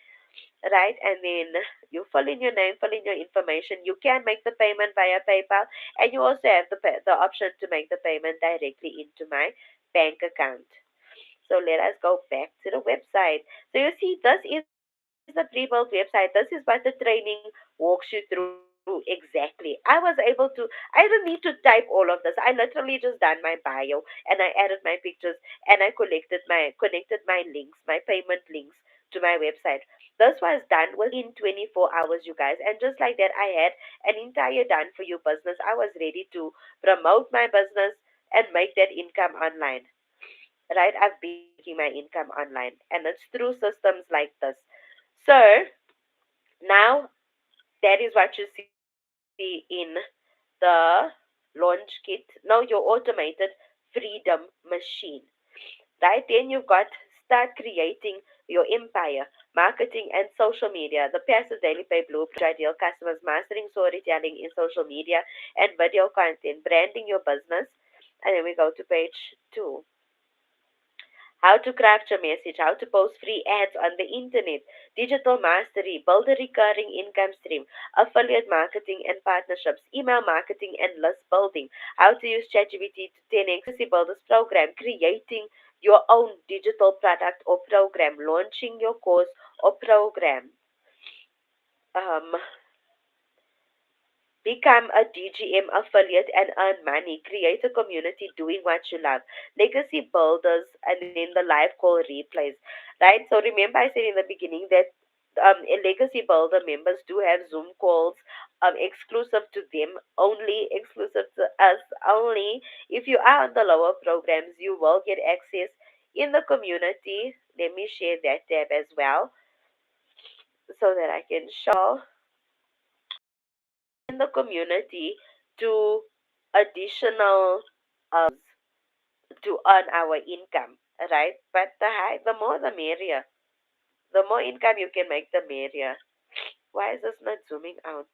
Right? And then you fill in your name, fill in your information. You can make the payment via PayPal, and you also have the option to make the payment directly into my bank account. So let us go back to the website. So you see, this is the pre-built website. This is what the training walks you through exactly. I was able to, I didn't need to type all of this. I literally just done my bio and I added my pictures and I connected my links, my payment links to my website. This was done within 24 hours, you guys. And just like that, I had an entire done for you business. I was ready to promote my business and make that income online, right? I've been making my income online, and it's through systems like this. So now that is what you see in the launch kit. Now your automated freedom machine, right? Then you've got start creating your empire, marketing and social media, the passive daily pay blueprint, ideal customers, mastering storytelling in social media and video content, branding your business. And then we go to page 2, how to craft your message, how to post free ads on the internet, digital mastery, build a recurring income stream, affiliate marketing and partnerships, email marketing and list building, how to use ChatGPT to 10x builders program, creating your own digital product or program, launching your course or program. Um, Become a DGM affiliate and earn money. Create a community doing what you love. Legacy builders and then the live call replays. Right? So remember I said in the beginning that legacy builder members do have Zoom calls exclusive to them only, exclusive to us only. If you are on the lower programs, you will get access in the community. Let me share that tab as well so that I can show in the community to additional to earn our income, right? But the more the merrier. The more income you can make, the merrier. Why is this not zooming out?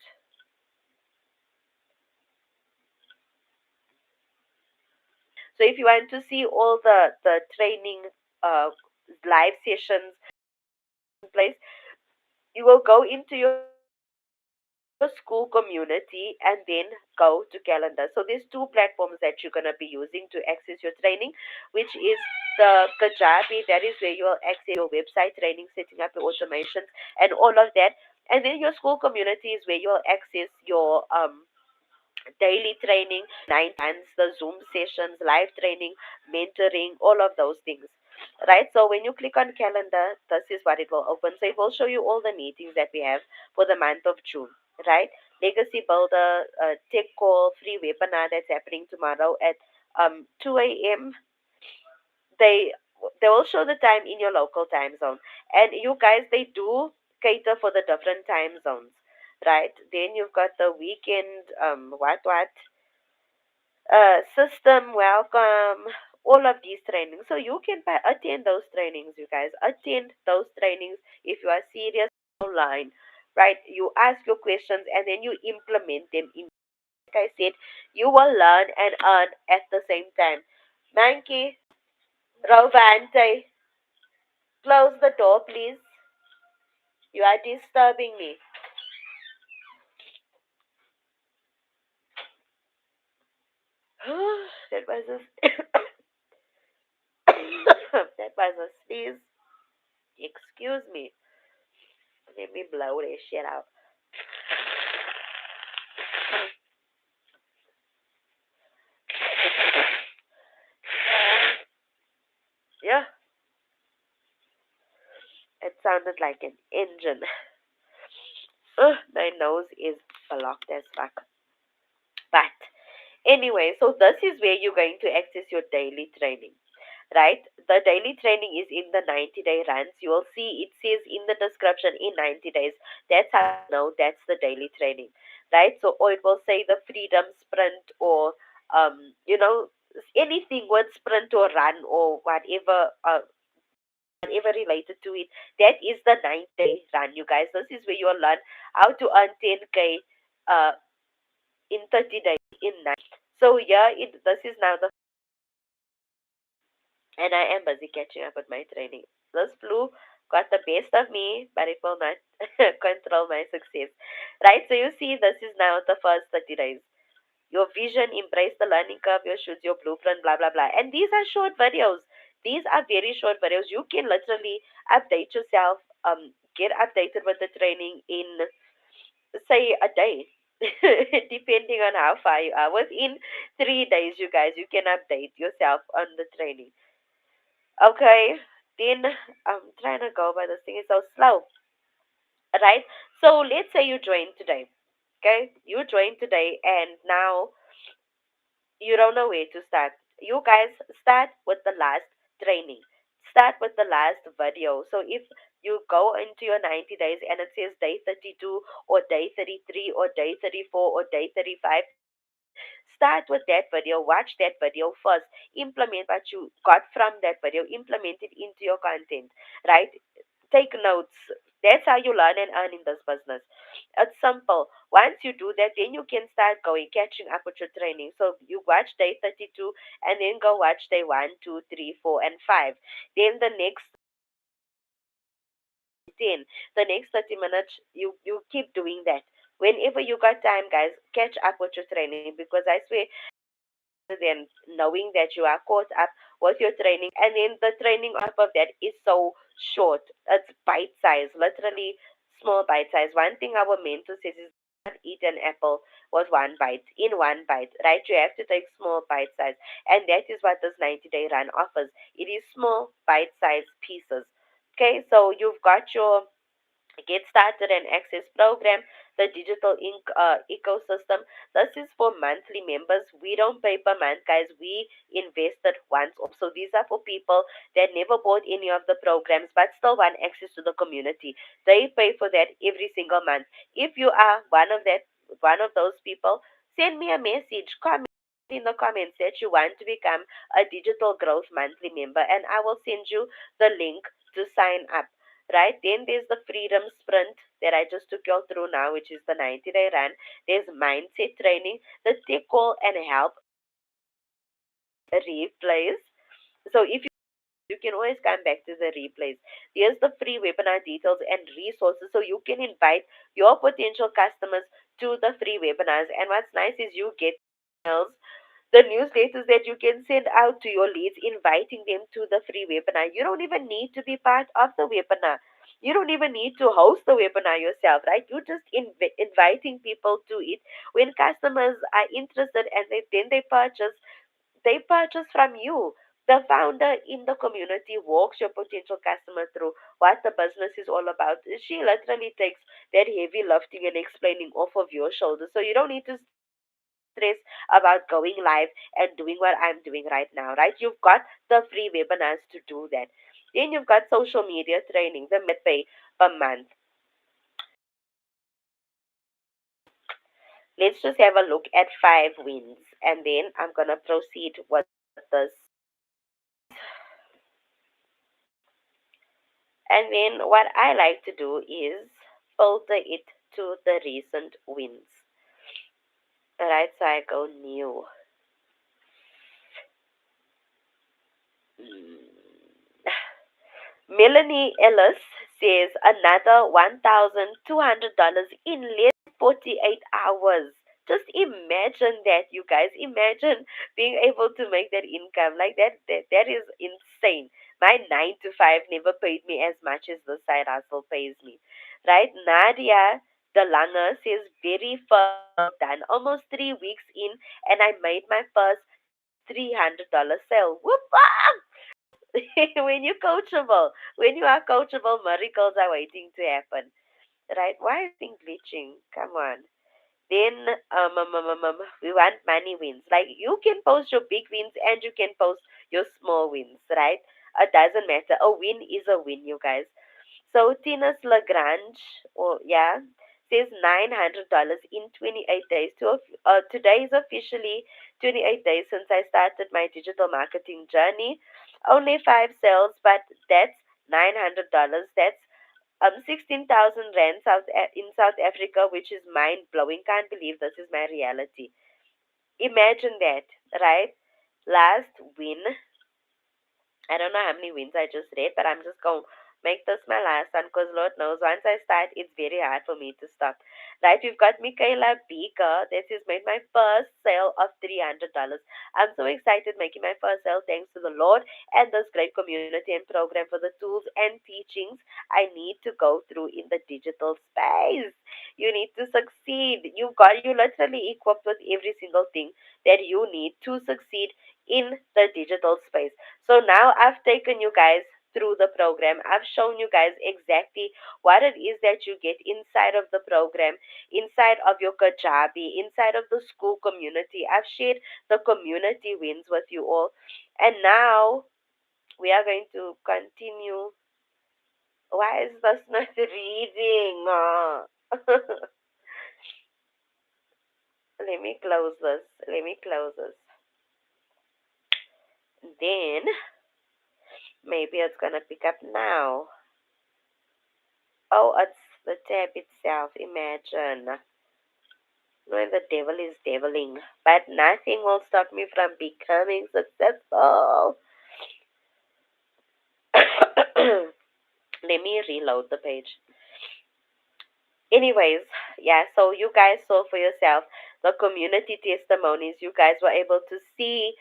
So if you want to see all the training uh, live sessions in place, you will go into your school community and then go to calendar. So there's 2 platforms that you're going to be using to access your training, which is the Kajabi. That is where you will access your website training, setting up your automations and all of that. And then your school community is where you'll access your daily training, 9 times the Zoom sessions, live training, mentoring, all of those things. Right? So when you click on calendar, this is what it will open. So it will show you all the meetings that we have for the month of June. Right? Legacy Builder, Tech Call, free webinar that's happening tomorrow at 2 a.m. they they will show the time in your local time zone, and you guys, they do cater for the different time zones, right? Then you've got the weekend, what system welcome, all of these trainings. So you can attend those trainings, you guys. Attend those trainings if you are serious online, right? You ask your questions and then you implement them. In, like I said, you will learn and earn at the same time. Manki, Rovante, close the door, please. You are disturbing me. That was a that was a sneeze. Excuse me. Let me blow this shit out. Yeah, it sounded like an engine. My nose is blocked as fuck. But anyway, so this is where you're going to access your daily training, right? The daily training is in the 90-day runs. You will see it says in the description in 90 days. That's how you know that's the daily training, right? So, or it will say the freedom sprint or, you know, anything with sprint or run or whatever related to it. That is the 9-day run, you guys. This is where you'll learn how to earn 10K uh, in 30 days in 9. So yeah, this is now the, and I am busy catching up with my training. This flu got the best of me, but it will not control my success. Right? So you see, this is now the first 30 days. Your vision, embrace the learning curve, your shoes, your blueprint, blah, blah, blah. And these are short videos. These are very short videos. You can literally update yourself, get updated with the training in, say, a day, depending on how far you are. Within 3 days, you guys, you can update yourself on the training. Okay, then I'm trying to go, but this thing is so slow, right? So let's say you join today. Okay, you join today, and now you don't know where to start. You guys start with the last training. Start with the last video. So if you go into your 90 days and it says day 32 or day 33 or day 34 or day 35, start with that video, watch that video first, implement what you got from that video, implement it into your content, right? Take notes. That's how you learn and earn in this business. It's simple. Once you do that, then you can start going, catching up with your training. So you watch day 32 and then go watch day 1, 2, 3, 4, and 5. Then the next 10, the next 30 minutes, you keep doing that. Whenever you got time, guys, catch up with your training because I swear, then knowing that you are caught up with your training, and then the training on top of that is so short. It's bite size, literally small bite size. One thing our mentor says is not eat an apple with one bite, in one bite, right? You have to take small bite size, and that is what this 90-day run offers. It is small bite size pieces. Okay, so you've got your Get Started and Access program, the digital ecosystem. This is for monthly members. We don't pay per month, guys. We invested once off. So these are for people that never bought any of the programs but still want access to the community. They pay for that every single month. If you are one of those people, send me a message. Comment in the comments that you want to become a digital growth monthly member, and I will send you the link to sign up, right? Then there's the freedom sprint that I just took you all through now, which is the 90-day run. There's mindset training, the take call and help replays. So if you can always come back to the replays. There's the free webinar details and resources, so you can invite your potential customers to the free webinars. And what's nice is you get emails, the newsletters that you can send out to your leads, inviting them to the free webinar. You don't even need to be part of the webinar. You don't even need to host the webinar yourself, right? You're just inviting people to it. When customers are interested and then they purchase from you. The founder in the community walks your potential customer through what the business is all about. She literally takes that heavy lifting and explaining off of your shoulders. So you don't need to stress about going live and doing what I'm doing right now, right? You've got the free webinars to do that. Then you've got social media training, the pay per month. Let's just have a look at 5 wins, and then I'm gonna proceed with this. And then what I like to do is filter it to the recent wins. Alright, so I go new. Melanie Ellis says another $1,200 in less than 48 hours. Just imagine that, you guys. Imagine being able to make that income. Like that is insane. My 9 to 5 never paid me as much as the side hustle pays me. Right? Nadia Delanger says very first job done. Almost 3 weeks in and I made my first $300 sale. Whoop! When you're coachable, when you are coachable, miracles are waiting to happen, right? Why is things glitching? Come on. Then we want money wins. Like you can post your big wins and you can post your small wins, right? It doesn't matter. A win is a win, you guys. So Tina's Lagrange, oh yeah, says $900 in 28 days. Today is officially 28 days since I started my digital marketing journey. Only 5 sales, but that's $900. That's 16,000 rand in South Africa, which is mind blowing. Can't believe this is my reality. Imagine that, right? Last win, I don't know how many wins I just read, but I'm just going to make this my last one because Lord knows once I start, it's very hard for me to stop. Right, we've got Michaela Beaker. This has made my first sale of $300. I'm so excited making my first sale thanks to the Lord and this great community and program for the tools and teachings I need to go through in the digital space. You need to succeed. You literally equipped with every single thing that you need to succeed in the digital space. So now I've taken you guys through the program. I've shown you guys exactly what it is that you get inside of the program, inside of your Kajabi, inside of the school community. I've shared the community wins with you all. And now we are going to continue. Why is this not reading? Let me close this. Let me close this. Then maybe it's gonna pick up now. Oh, it's the tab itself. Imagine. When the devil is deviling. But nothing will stop me from becoming successful. Let me reload the page. Anyways, yeah, so you guys saw for yourself the community testimonies. You guys were able to see,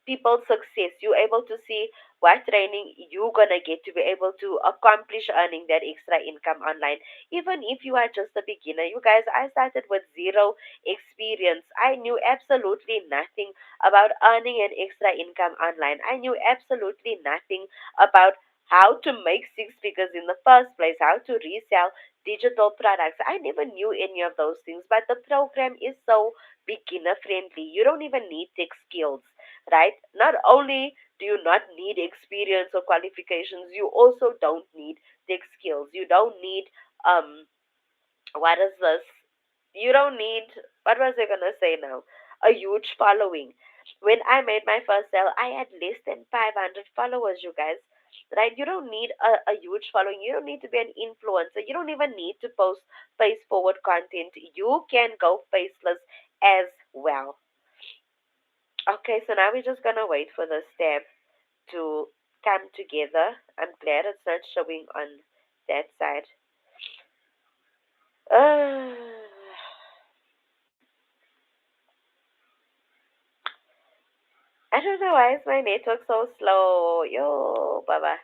people's success. You're able to see what training you're gonna get to be able to accomplish earning that extra income online. Even if you are just a beginner, you guys, I started with zero experience. I knew absolutely nothing about earning an extra income online. I knew absolutely nothing about how to make 6 figures in the first place, how to resell digital products. I never knew any of those things, but the program is so beginner friendly. You don't even need tech skills, right? Not only do you not need experience or qualifications, you also don't need tech skills. You don't need um what is this? You don't need, what was I gonna say now? A huge following. When I made my first sale, I had less than 500 followers, you guys. Right? You don't need a huge following. You don't need to be an influencer. You don't even need to post face forward content. You can go faceless as well. Okay, so now we're just gonna wait for the step to come together. I'm glad it's not showing on that side. Uh, I don't know why is my network so slow. Yo, Baba.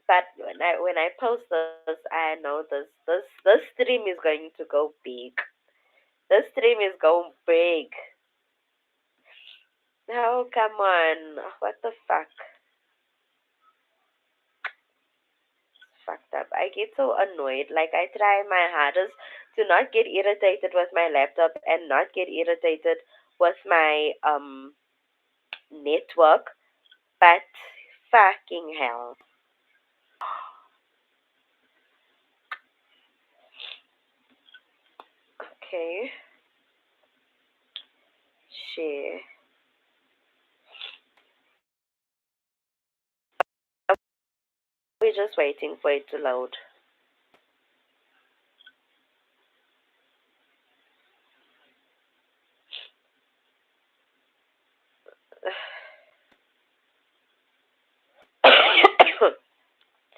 But when I post this, I know this stream is going to go big. This stream is going big. Oh, come on. What the fuck? Fucked up. I get so annoyed. Like I try my hardest to not get irritated with my laptop and not get irritated with my network. But fucking hell. Okay, share. We're just waiting for it to load.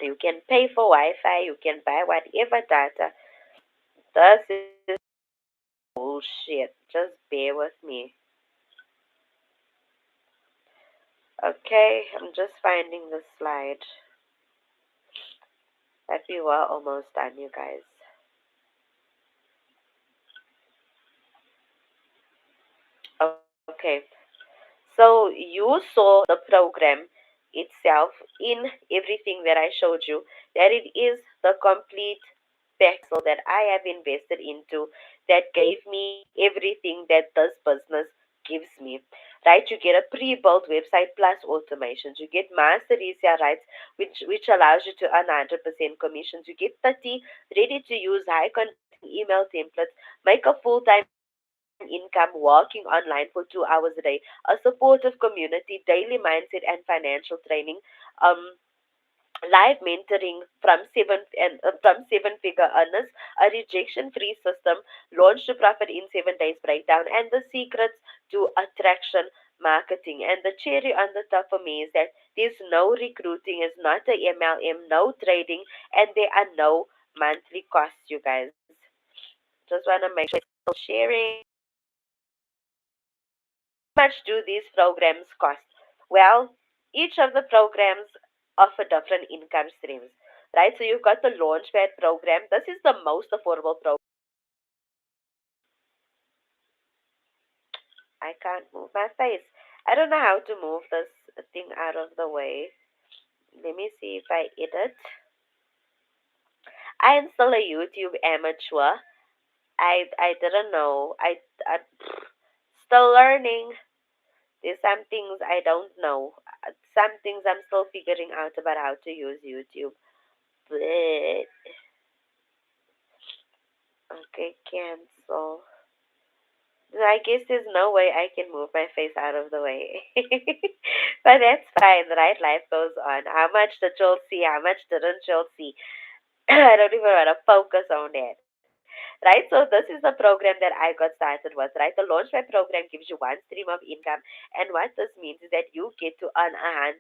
You can pay for Wi-Fi. You can buy whatever data. This is bullshit. Just bear with me. Okay, I'm just finding the slide. But we were almost done, you guys. Okay, so you saw the program itself in everything that I showed you, that it is the complete package that I have invested into that gave me everything that this business gives me. Right? You get a pre-built website plus automations. You get master resale rights, which allows you to earn 100% commissions. You get 30 ready-to-use high-converting email templates, make a full-time income working online for 2 hours a day, a supportive community, daily mindset and financial training, um, live mentoring from seven-figure earners, a rejection-free system, launch to profit in 7 days breakdown, and the secrets to attraction marketing. And the cherry on the top for me is that there's no recruiting, it's not a MLM, no trading, and there are no monthly costs, you guys. Just want to make sure it's still sharing. Much do these programs cost? Well, each of the programs offer different income streams, right? So you've got the Launchpad program. This is the most affordable program. I can't move my face. I don't know how to move this thing out of the way. Let me see if I edit. I am still a YouTube amateur. I didn't know. I still learning. There's some things I don't know. Some things I'm still figuring out about how to use YouTube. But okay, cancel. So I guess there's no way I can move my face out of the way. But that's fine, right? Life goes on. How much did you see? How much didn't you see? I don't even want to focus on that. Right? So this is the program that I got started with, right? The Launchpad program gives you one stream of income, and what this means is that you get to earn $100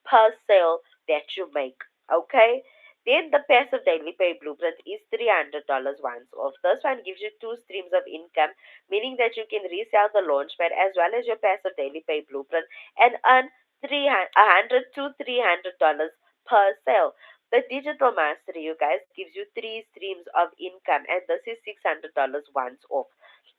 per sale that you make. Okay? Then the passive daily pay blueprint is $300 once off. This one gives you two streams of income, meaning that you can resell the Launchpad as well as your passive daily pay blueprint and earn 100 to $300 per sale. The digital mastery, you guys, gives you three streams of income, and this is $600 once off.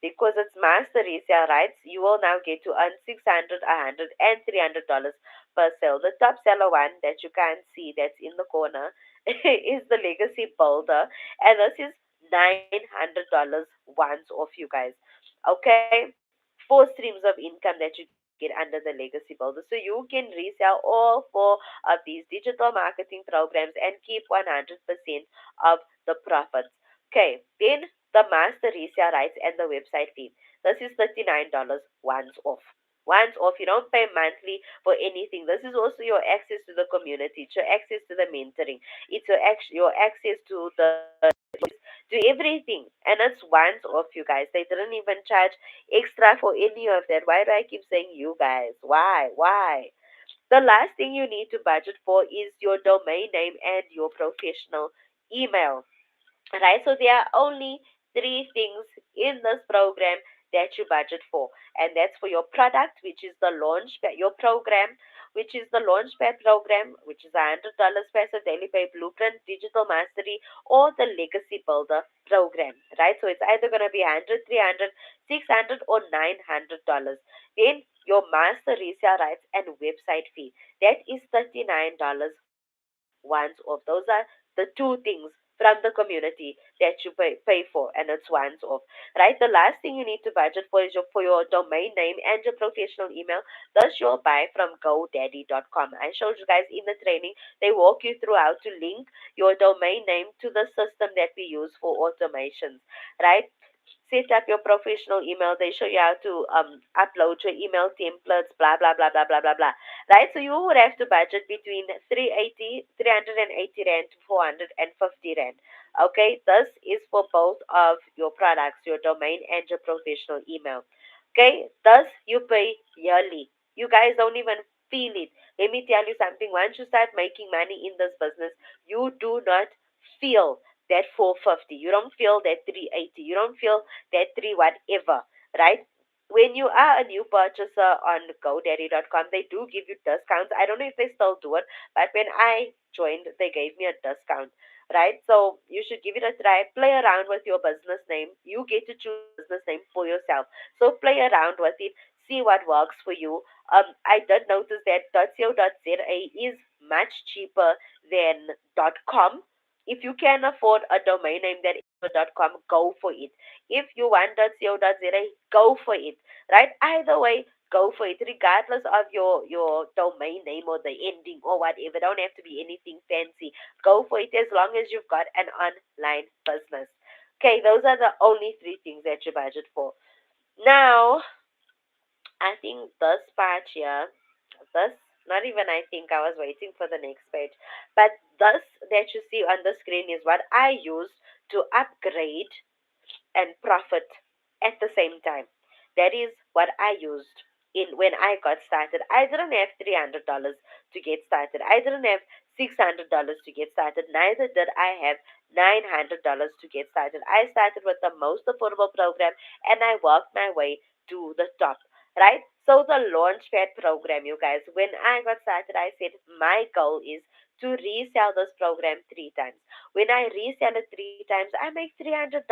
Because it's mastery sale rights, you will now get to earn 600, 100, and $300 per sale. The top seller one that you can't see that's in the corner is the legacy builder, and this is $900 once off, you guys. Okay, four streams of income that you get under the legacy builder. So you can resell all four of these digital marketing programs and keep 100% of the profits. Okay, then the master resale rights and the website fee. This is $39 once off. Once off, you don't pay monthly for anything. This is also your access to the community, it's your access to the mentoring, it's your access to to everything. And it's once off, you guys. They didn't even charge extra for any of that. Why do I keep saying you guys? Why? Why? The last thing you need to budget for is your domain name and your professional email. Right? So there are only three things in this program that you budget for, and that's for your product, which is the launchpad, your program, which is the launchpad program, which is $100 passive daily pay blueprint, digital mastery, or the legacy builder program. Right? So it's either going to be 100, 300, 600, or $900. Then your master resale rights and website fee, that is $39 once off. Those are the two things from the community that you pay for, and it's once off, right? The last thing you need to budget for is for your domain name and your professional email. Thus, you'll buy from GoDaddy.com. I showed you guys in the training, they walk you through how to link your domain name to the system that we use for automations, right? Set up your professional email. They show you how to upload your email templates, blah blah blah blah blah blah blah. Right? So you would have to budget between 380 rand to 450 rand. Okay, this is for both of your products, your domain and your professional email. Okay, thus you pay yearly. You guys don't even feel it. Let me tell you something. Once you start making money in this business, you do not feel that 450. You don't feel that 380. You don't feel that 3 whatever, right? When you are a new purchaser on GoDaddy.com, they do give you discounts. I don't know if they still do it, but when I joined, they gave me a discount, right? So you should give it a try. Play around with your business name. You get to choose the business name for yourself. So play around with it. See what works for you. I did notice that .co.za is much cheaper than .com. If you can afford a domain name that is .com, go for it. If you want .co.za, go for it. Right? Either way, go for it, regardless of your domain name or the ending or whatever. Don't have to be anything fancy. Go for it as long as you've got an online business. Okay, those are the only three things that you budget for. Now, I think this part here, this, not even I think, I was waiting for the next page, but this that you see on the screen is what I use to upgrade and profit at the same time. That is what I used in when I got started. I didn't have $300 to get started. I didn't have $600 to get started. Neither did I have $900 to get started. I started with the most affordable program and I worked my way to the top. Right? So the Launchpad program, you guys, when I got started, I said my goal is to resell this program 3 times. When I resell it 3 times, I make $300,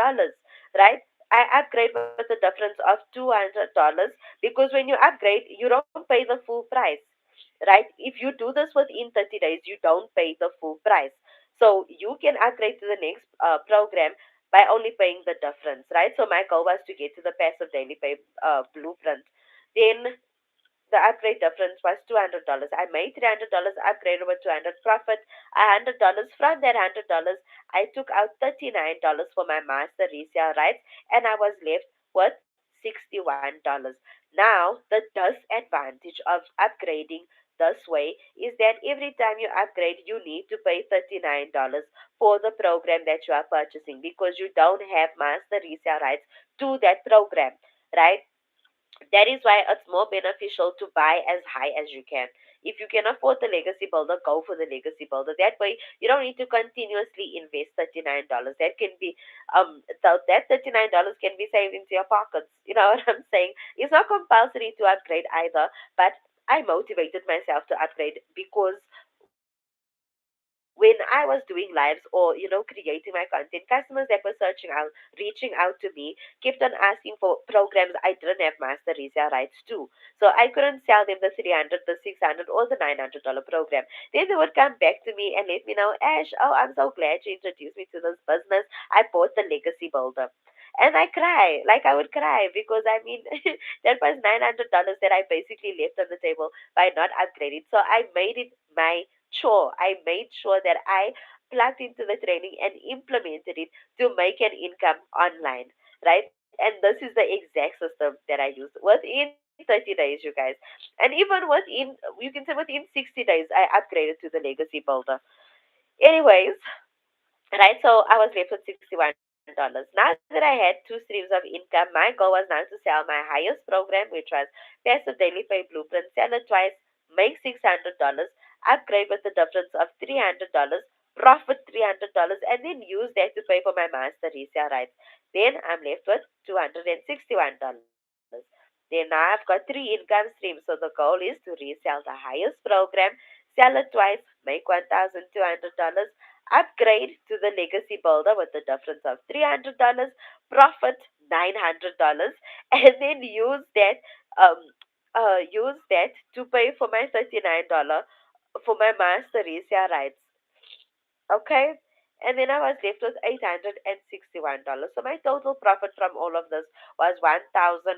right? I upgrade with the difference of $200 because when you upgrade, you don't pay the full price, right? If you do this within 30 days, you don't pay the full price. So you can upgrade to the next program by only paying the difference, right? So my goal was to get to the passive daily pay blueprint. Then the upgrade difference was $200. I made $300, upgraded with 200 profit, $100. From that $100, I took out $39 for my master resale rights, and I was left with $61. Now, the disadvantage of upgrading this way is that every time you upgrade, you need to pay $39 for the program that you are purchasing because you don't have master resale rights to that program, right? That is why it's more beneficial to buy as high as you can. If you can afford the legacy builder, go for the legacy builder. That way, you don't need to continuously invest $39. That can be that $39 can be saved into your pockets. You know what I'm saying? It's not compulsory to upgrade either, but I motivated myself to upgrade because when I was doing lives or creating my content, customers that were searching out, reaching out to me, kept on asking for programs I didn't have master resale rights to. So I couldn't sell them the 300, the 600, or the $900 program. Then they would come back to me and let me know, Ash, oh, I'm so glad you introduced me to this business. I bought the legacy builder. And I cry, like I would cry because I mean, that was $900 that I basically left on the table by not upgrading. So I made it my chore. I made sure that I plugged into the training and implemented it to make an income online, right? And this is the exact system that I used within 30 days, you guys. And even within, you can say within 60 days, I upgraded to the legacy builder. Anyways, right, so I was left with $61. Now that I had two streams of income, my goal was now to sell my highest program, which was Passive Daily Pay Blueprint, sell it twice, make $600, upgrade with the difference of $300, profit $300, and then use that to pay for my master resale rights. Then I'm left with $261. Then now I've got three income streams. So the goal is to resell the highest program, sell it twice, make $1,200, upgrade to the legacy builder with the difference of $300, profit $900, and then um use that to pay for my $39 for my master resale rights. Okay? And then I was left with $861. So my total profit from all of this was $1,183.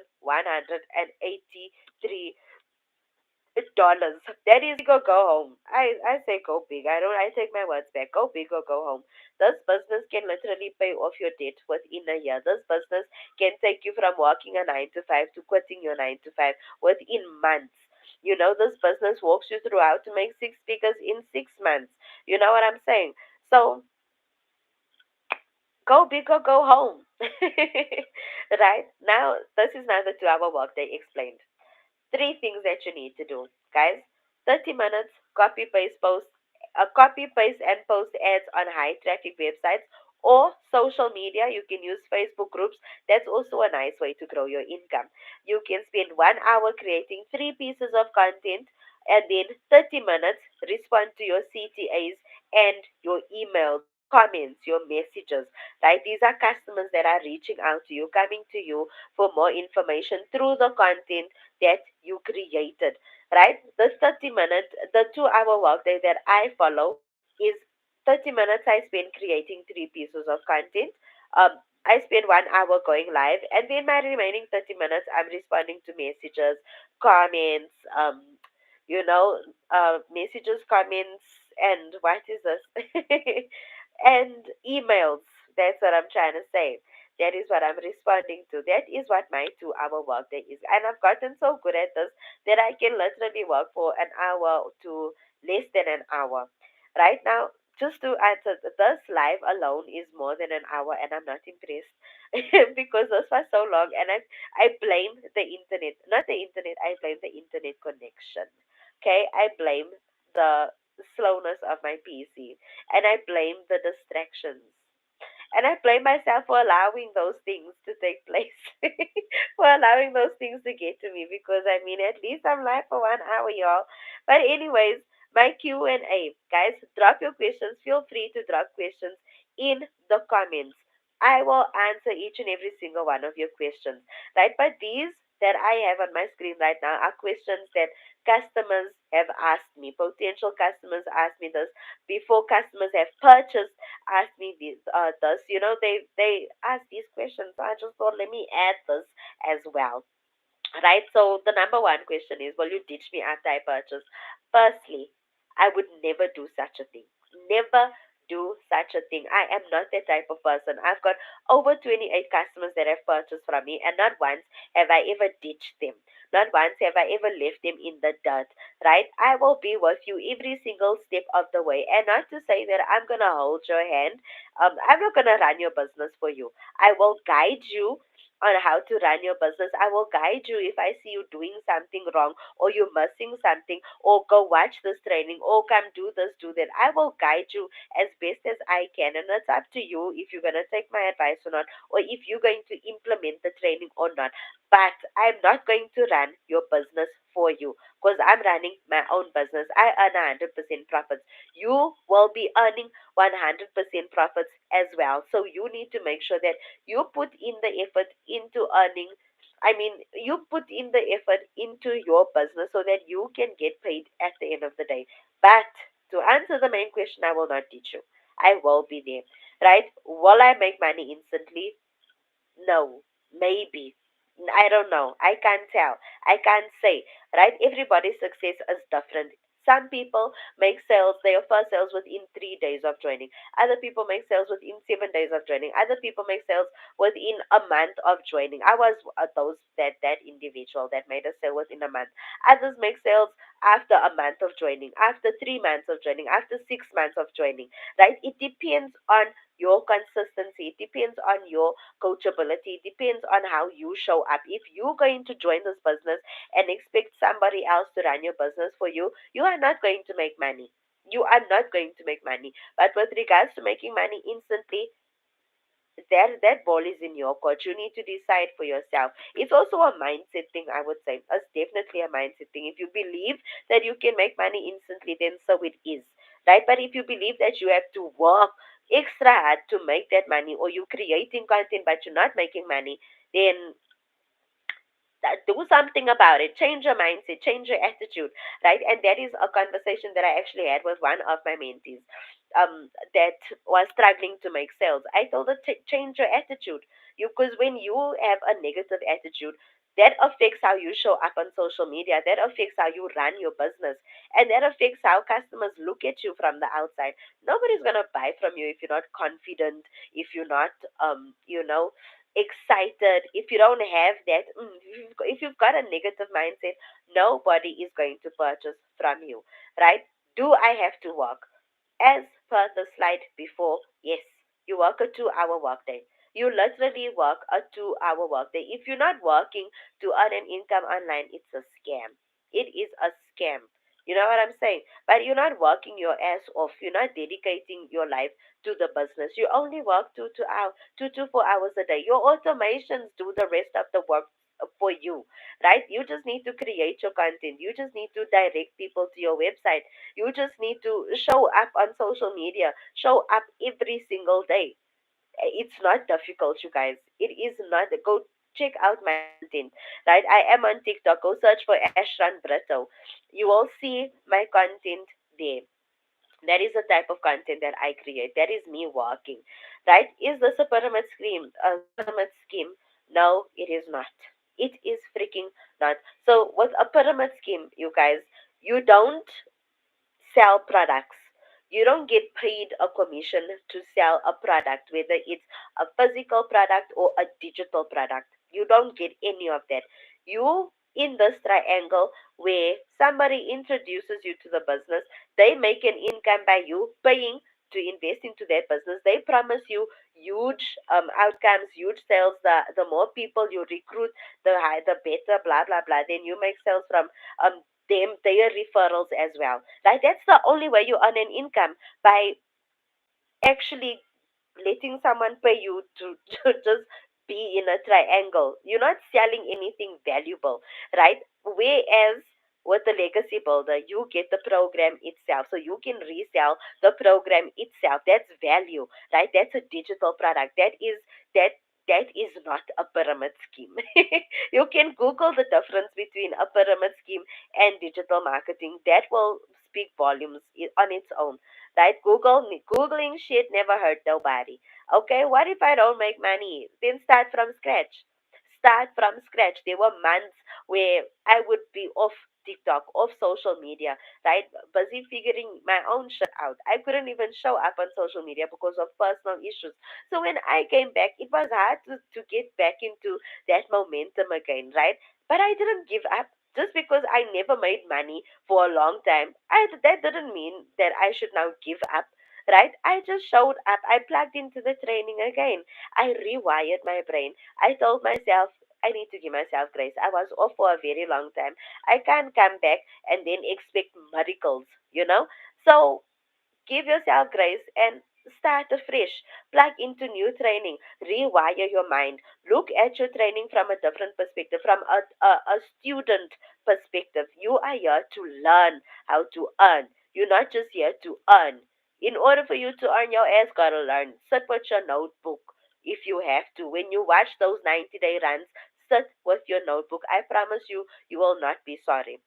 That is big or go home. I say go big. I take my words back. Go big or go home. This business can literally pay off your debt within a year. This business can take you from working a 9 to 5 to quitting your 9 to 5 within months. This business walks you through how to make six figures in 6 months. You know what I'm saying? So go big or go home. Right? Now, this is now the 2 hour workday explained. Three things that you need to do, guys. 30 minutes, copy, paste, and post ads on high traffic websites or social media. You can use Facebook groups. That's also a nice way to grow your income. You can spend 1 hour creating three pieces of content and then 30 minutes respond to your CTAs and your emails, your comments, your messages, right? These are customers that are reaching out to you, coming to you for more information through the content that you created, right? The 2 hour workday that I follow is 30 minutes I spend creating three pieces of content. I spend 1 hour going live, and then my remaining 30 minutes I'm responding to messages, comments, messages, comments, and what is this? And emails. That's what I'm trying to say. That is what I'm responding to. That is what my 2 hour workday is. And I've gotten so good at this that I can literally work for an hour to less than an hour. Right now, just to answer, this live alone is more than an hour, and I'm not impressed because this was so long. And I blame the internet, not the internet, I blame the internet connection. Okay, I blame the slowness of my PC, and I blame the distractions. And I blame myself for allowing those things to take place, for allowing those things to get to me. Because I mean, at least I'm live for 1 hour, y'all. But anyways, my Q&A, guys, drop your questions. Feel free to drop questions in the comments. I will answer each and every single one of your questions, right? But these that I have on my screen right now are questions that customers have asked me. Potential customers asked me this before customers have purchased ask me this. They ask these questions. So I just thought, let me add this as well. Right? So the number one question is, will you ditch me after I purchase? Firstly, I would never do such a thing. Never do such a thing. I am not that type of person. I've got over 28 customers that have purchased from me, and not once have I ever ditched them. Not once have I ever left them in the dirt, right? I will be with you every single step of the way. And not to say that I'm going to hold your hand. I'm not going to run your business for you. I will guide you on how to run your business. I will guide you if I see you doing something wrong or you're missing something, or go watch this training, or come do this, do that. I will guide you as best as I can. And it's up to you if you're going to take my advice or not, or if you're going to implement the training or not. But I'm not going to run your business for you because I'm running my own business. I earn 100% profits. You will be earning 100% profits as well. So you need to make sure that you put in the effort into earning. I mean, you put in the effort into your business so that you can get paid at the end of the day. But to answer the main question, I will not teach you. I will be there, right? Will I make money instantly? No, maybe. I don't know. I can't tell. I can't say, right? Everybody's success is different. Some people make sales, their first sales within 3 days of joining. Other people make sales within 7 days of joining. Other people make sales within a month of joining. I was that individual that made a sale within a month. Others make sales after a month of joining, after 3 months of joining, after 6 months of joining. Right? It depends on your consistency. It depends on your coachability. It depends on how you show up. If you're going to join this business and expect somebody else to run your business for you, you are not going to make money. You are not going to make money. But with regards to making money instantly, that ball is in your court. You need to decide for yourself. It's also a mindset thing, I would say. It's definitely a mindset thing. If you believe that you can make money instantly, then so it is. Right? But if you believe that you have to work extra hard to make that money, or you're creating content but you're not making money, then do something about it. Change your mindset, change your attitude, right? And that is a conversation that I actually had with one of my mentees. that was struggling to make sales. I told her, change your attitude. Because when you have a negative attitude, that affects how you show up on social media. That affects how you run your business, and that affects how customers look at you from the outside. Nobody's gonna buy from you if you're not confident, if you're not, excited, if you don't have that. If you've got a negative mindset, nobody is going to purchase from you, right? Do I have to work? As per the slide before, yes, you work a 2 hour workday. You literally work a 2 hour workday. If you're not working to earn an income online, it's a scam. It is a scam. You know what I'm saying? But you're not working your ass off. You're not dedicating your life to the business. You only work 2 to 4 hours a day. Your automations do the rest of the work for you, right? You just need to create your content. You just need to direct people to your website. You just need to show up on social media, show up every single day. It's not difficult, you guys. It is not. Go check out my content, right? I am on TikTok. Go search for Ashran Brito. You will see my content there. That is the type of content that I create. That is me working, right? Is this a pyramid scheme? A pyramid scheme? No, it is not. It is freaking not. So with a pyramid scheme, you guys, you don't sell products. You don't get paid a commission to sell a product, whether it's a physical product or a digital product. You don't get any of that. You in this triangle where somebody introduces you to the business, they make an income by you paying to invest into that business. They promise you huge outcomes, huge sales. The more people you recruit, the higher, the better. Blah blah blah. Then you make sales from their referrals as well. Right? That's the only way you earn an income, by actually letting someone pay you to, to just be in a triangle. You're not selling anything valuable, right? Whereas with the legacy builder, you get the program itself. So you can resell the program itself. That's value, right? That's a digital product. That is not a pyramid scheme. You can Google the difference between a pyramid scheme and digital marketing. That will speak volumes on its own, right? Googling shit never hurt nobody. Okay, what if I don't make money? Then start from scratch. Start from scratch. There were months where I would be off TikTok, off social media, right? Busy figuring my own shit out. I couldn't even show up on social media because of personal issues. So when I came back, it was hard to get back into that momentum again, right? But I didn't give up. Just because I never made money for a long time, that didn't mean that I should now give up, right? I just showed up. I plugged into the training again. I rewired my brain. I told myself, I need to give myself grace. I was off for a very long time. I can't come back and then expect miracles, you know? So give yourself grace and start afresh. Plug into new training. Rewire your mind. Look at your training from a different perspective, from a student perspective. You are here to learn how to earn. You're not just here to earn. In order for you to earn, your ass gotta learn. Sit with your notebook if you have to. When you watch those 90-day runs, sit with your notebook. I promise you, you will not be sorry.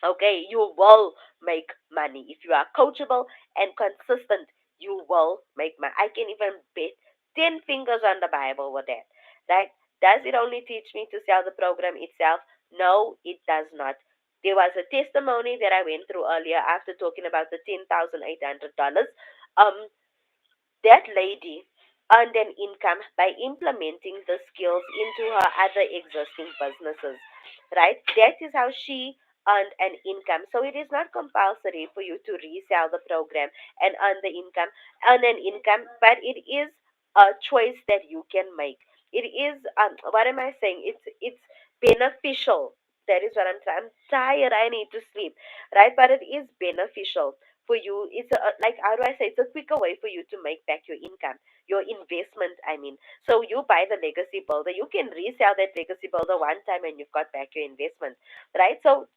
Okay, you will make money. If you are coachable and consistent, you will make money. I can even bet 10 fingers on the Bible with that. Right? Does it only teach me to sell the program itself? No, it does not. There was a testimony that I went through earlier after talking about the $10,800. Um, that lady earned an income by implementing the skills into her other existing businesses, right? That is how she earned an income. So it is not compulsory for you to resell the program and earn an income, but it is a choice that you can make. It is, what am I saying? It's beneficial. That is what I'm tired. I need to sleep, right? But it is beneficial for you. It's like, how do I say, it's a quicker way for you to make back your income, your investment, I mean. So you buy the legacy builder, you can resell that legacy builder one time and you've got back your investment, right? So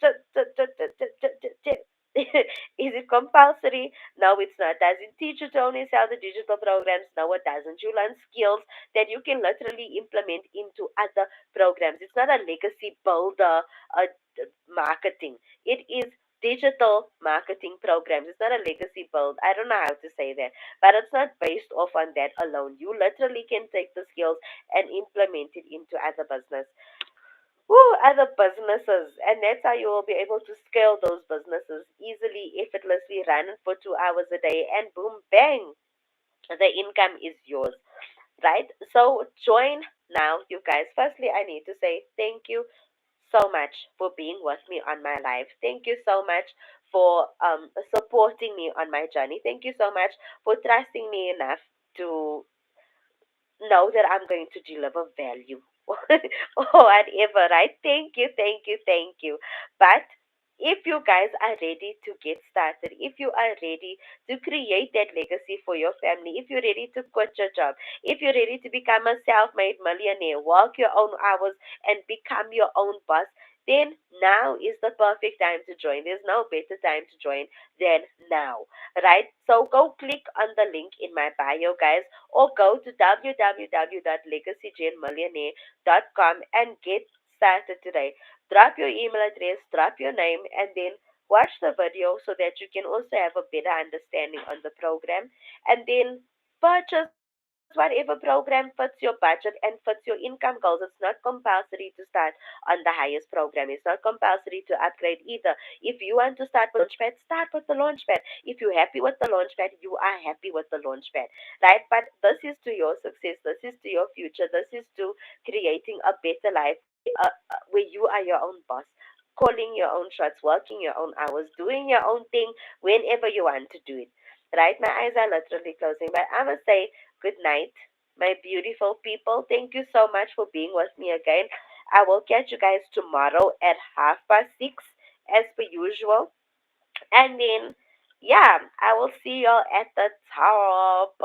is it compulsory? No, it's not. Does it teach you to only sell the digital programs? No, it doesn't. You learn skills that you can literally implement into other programs. It's not a legacy builder marketing. It is digital marketing programs. It's not a legacy build. I don't know how to say that, but it's not based off on that alone. You literally can take the skills and implement it into other businesses, and that's how you will be able to scale those businesses easily, effortlessly, run it for 2 hours a day, and boom, bang, the income is yours, right? So join now, you guys. Firstly, I need to say thank you so much for being with me on my life. Thank you so much for supporting me on my journey. Thank you so much for trusting me enough to know that I'm going to deliver value or whatever, right? Thank you, thank you, thank you. But if you guys are ready to get started, if you are ready to create that legacy for your family, if you're ready to quit your job, if you're ready to become a self made millionaire, work your own hours, and become your own boss, then now is the perfect time to join. There's no better time to join than now, right? So go click on the link in my bio, guys, or go to www.legacygenmillionaire.com and get started today. Drop your email address, drop your name, and then watch the video so that you can also have a better understanding on the program, and then purchase whatever program fits your budget and fits your income goals. It's not compulsory to start on the highest program. It's not compulsory to upgrade either. If you want to start with the launchpad, start with the launchpad. If you're happy with the launchpad, you are happy with the launchpad, right? But this is to your success. This is to your future. This is to creating a better life where you are your own boss, calling your own shots, working your own hours, doing your own thing whenever you want to do it. Right? My eyes are literally closing, but I must say good night, my beautiful people. Thank you so much for being with me again. I will catch you guys tomorrow at 6:30 as per usual. And then, yeah, I will see y'all at the top.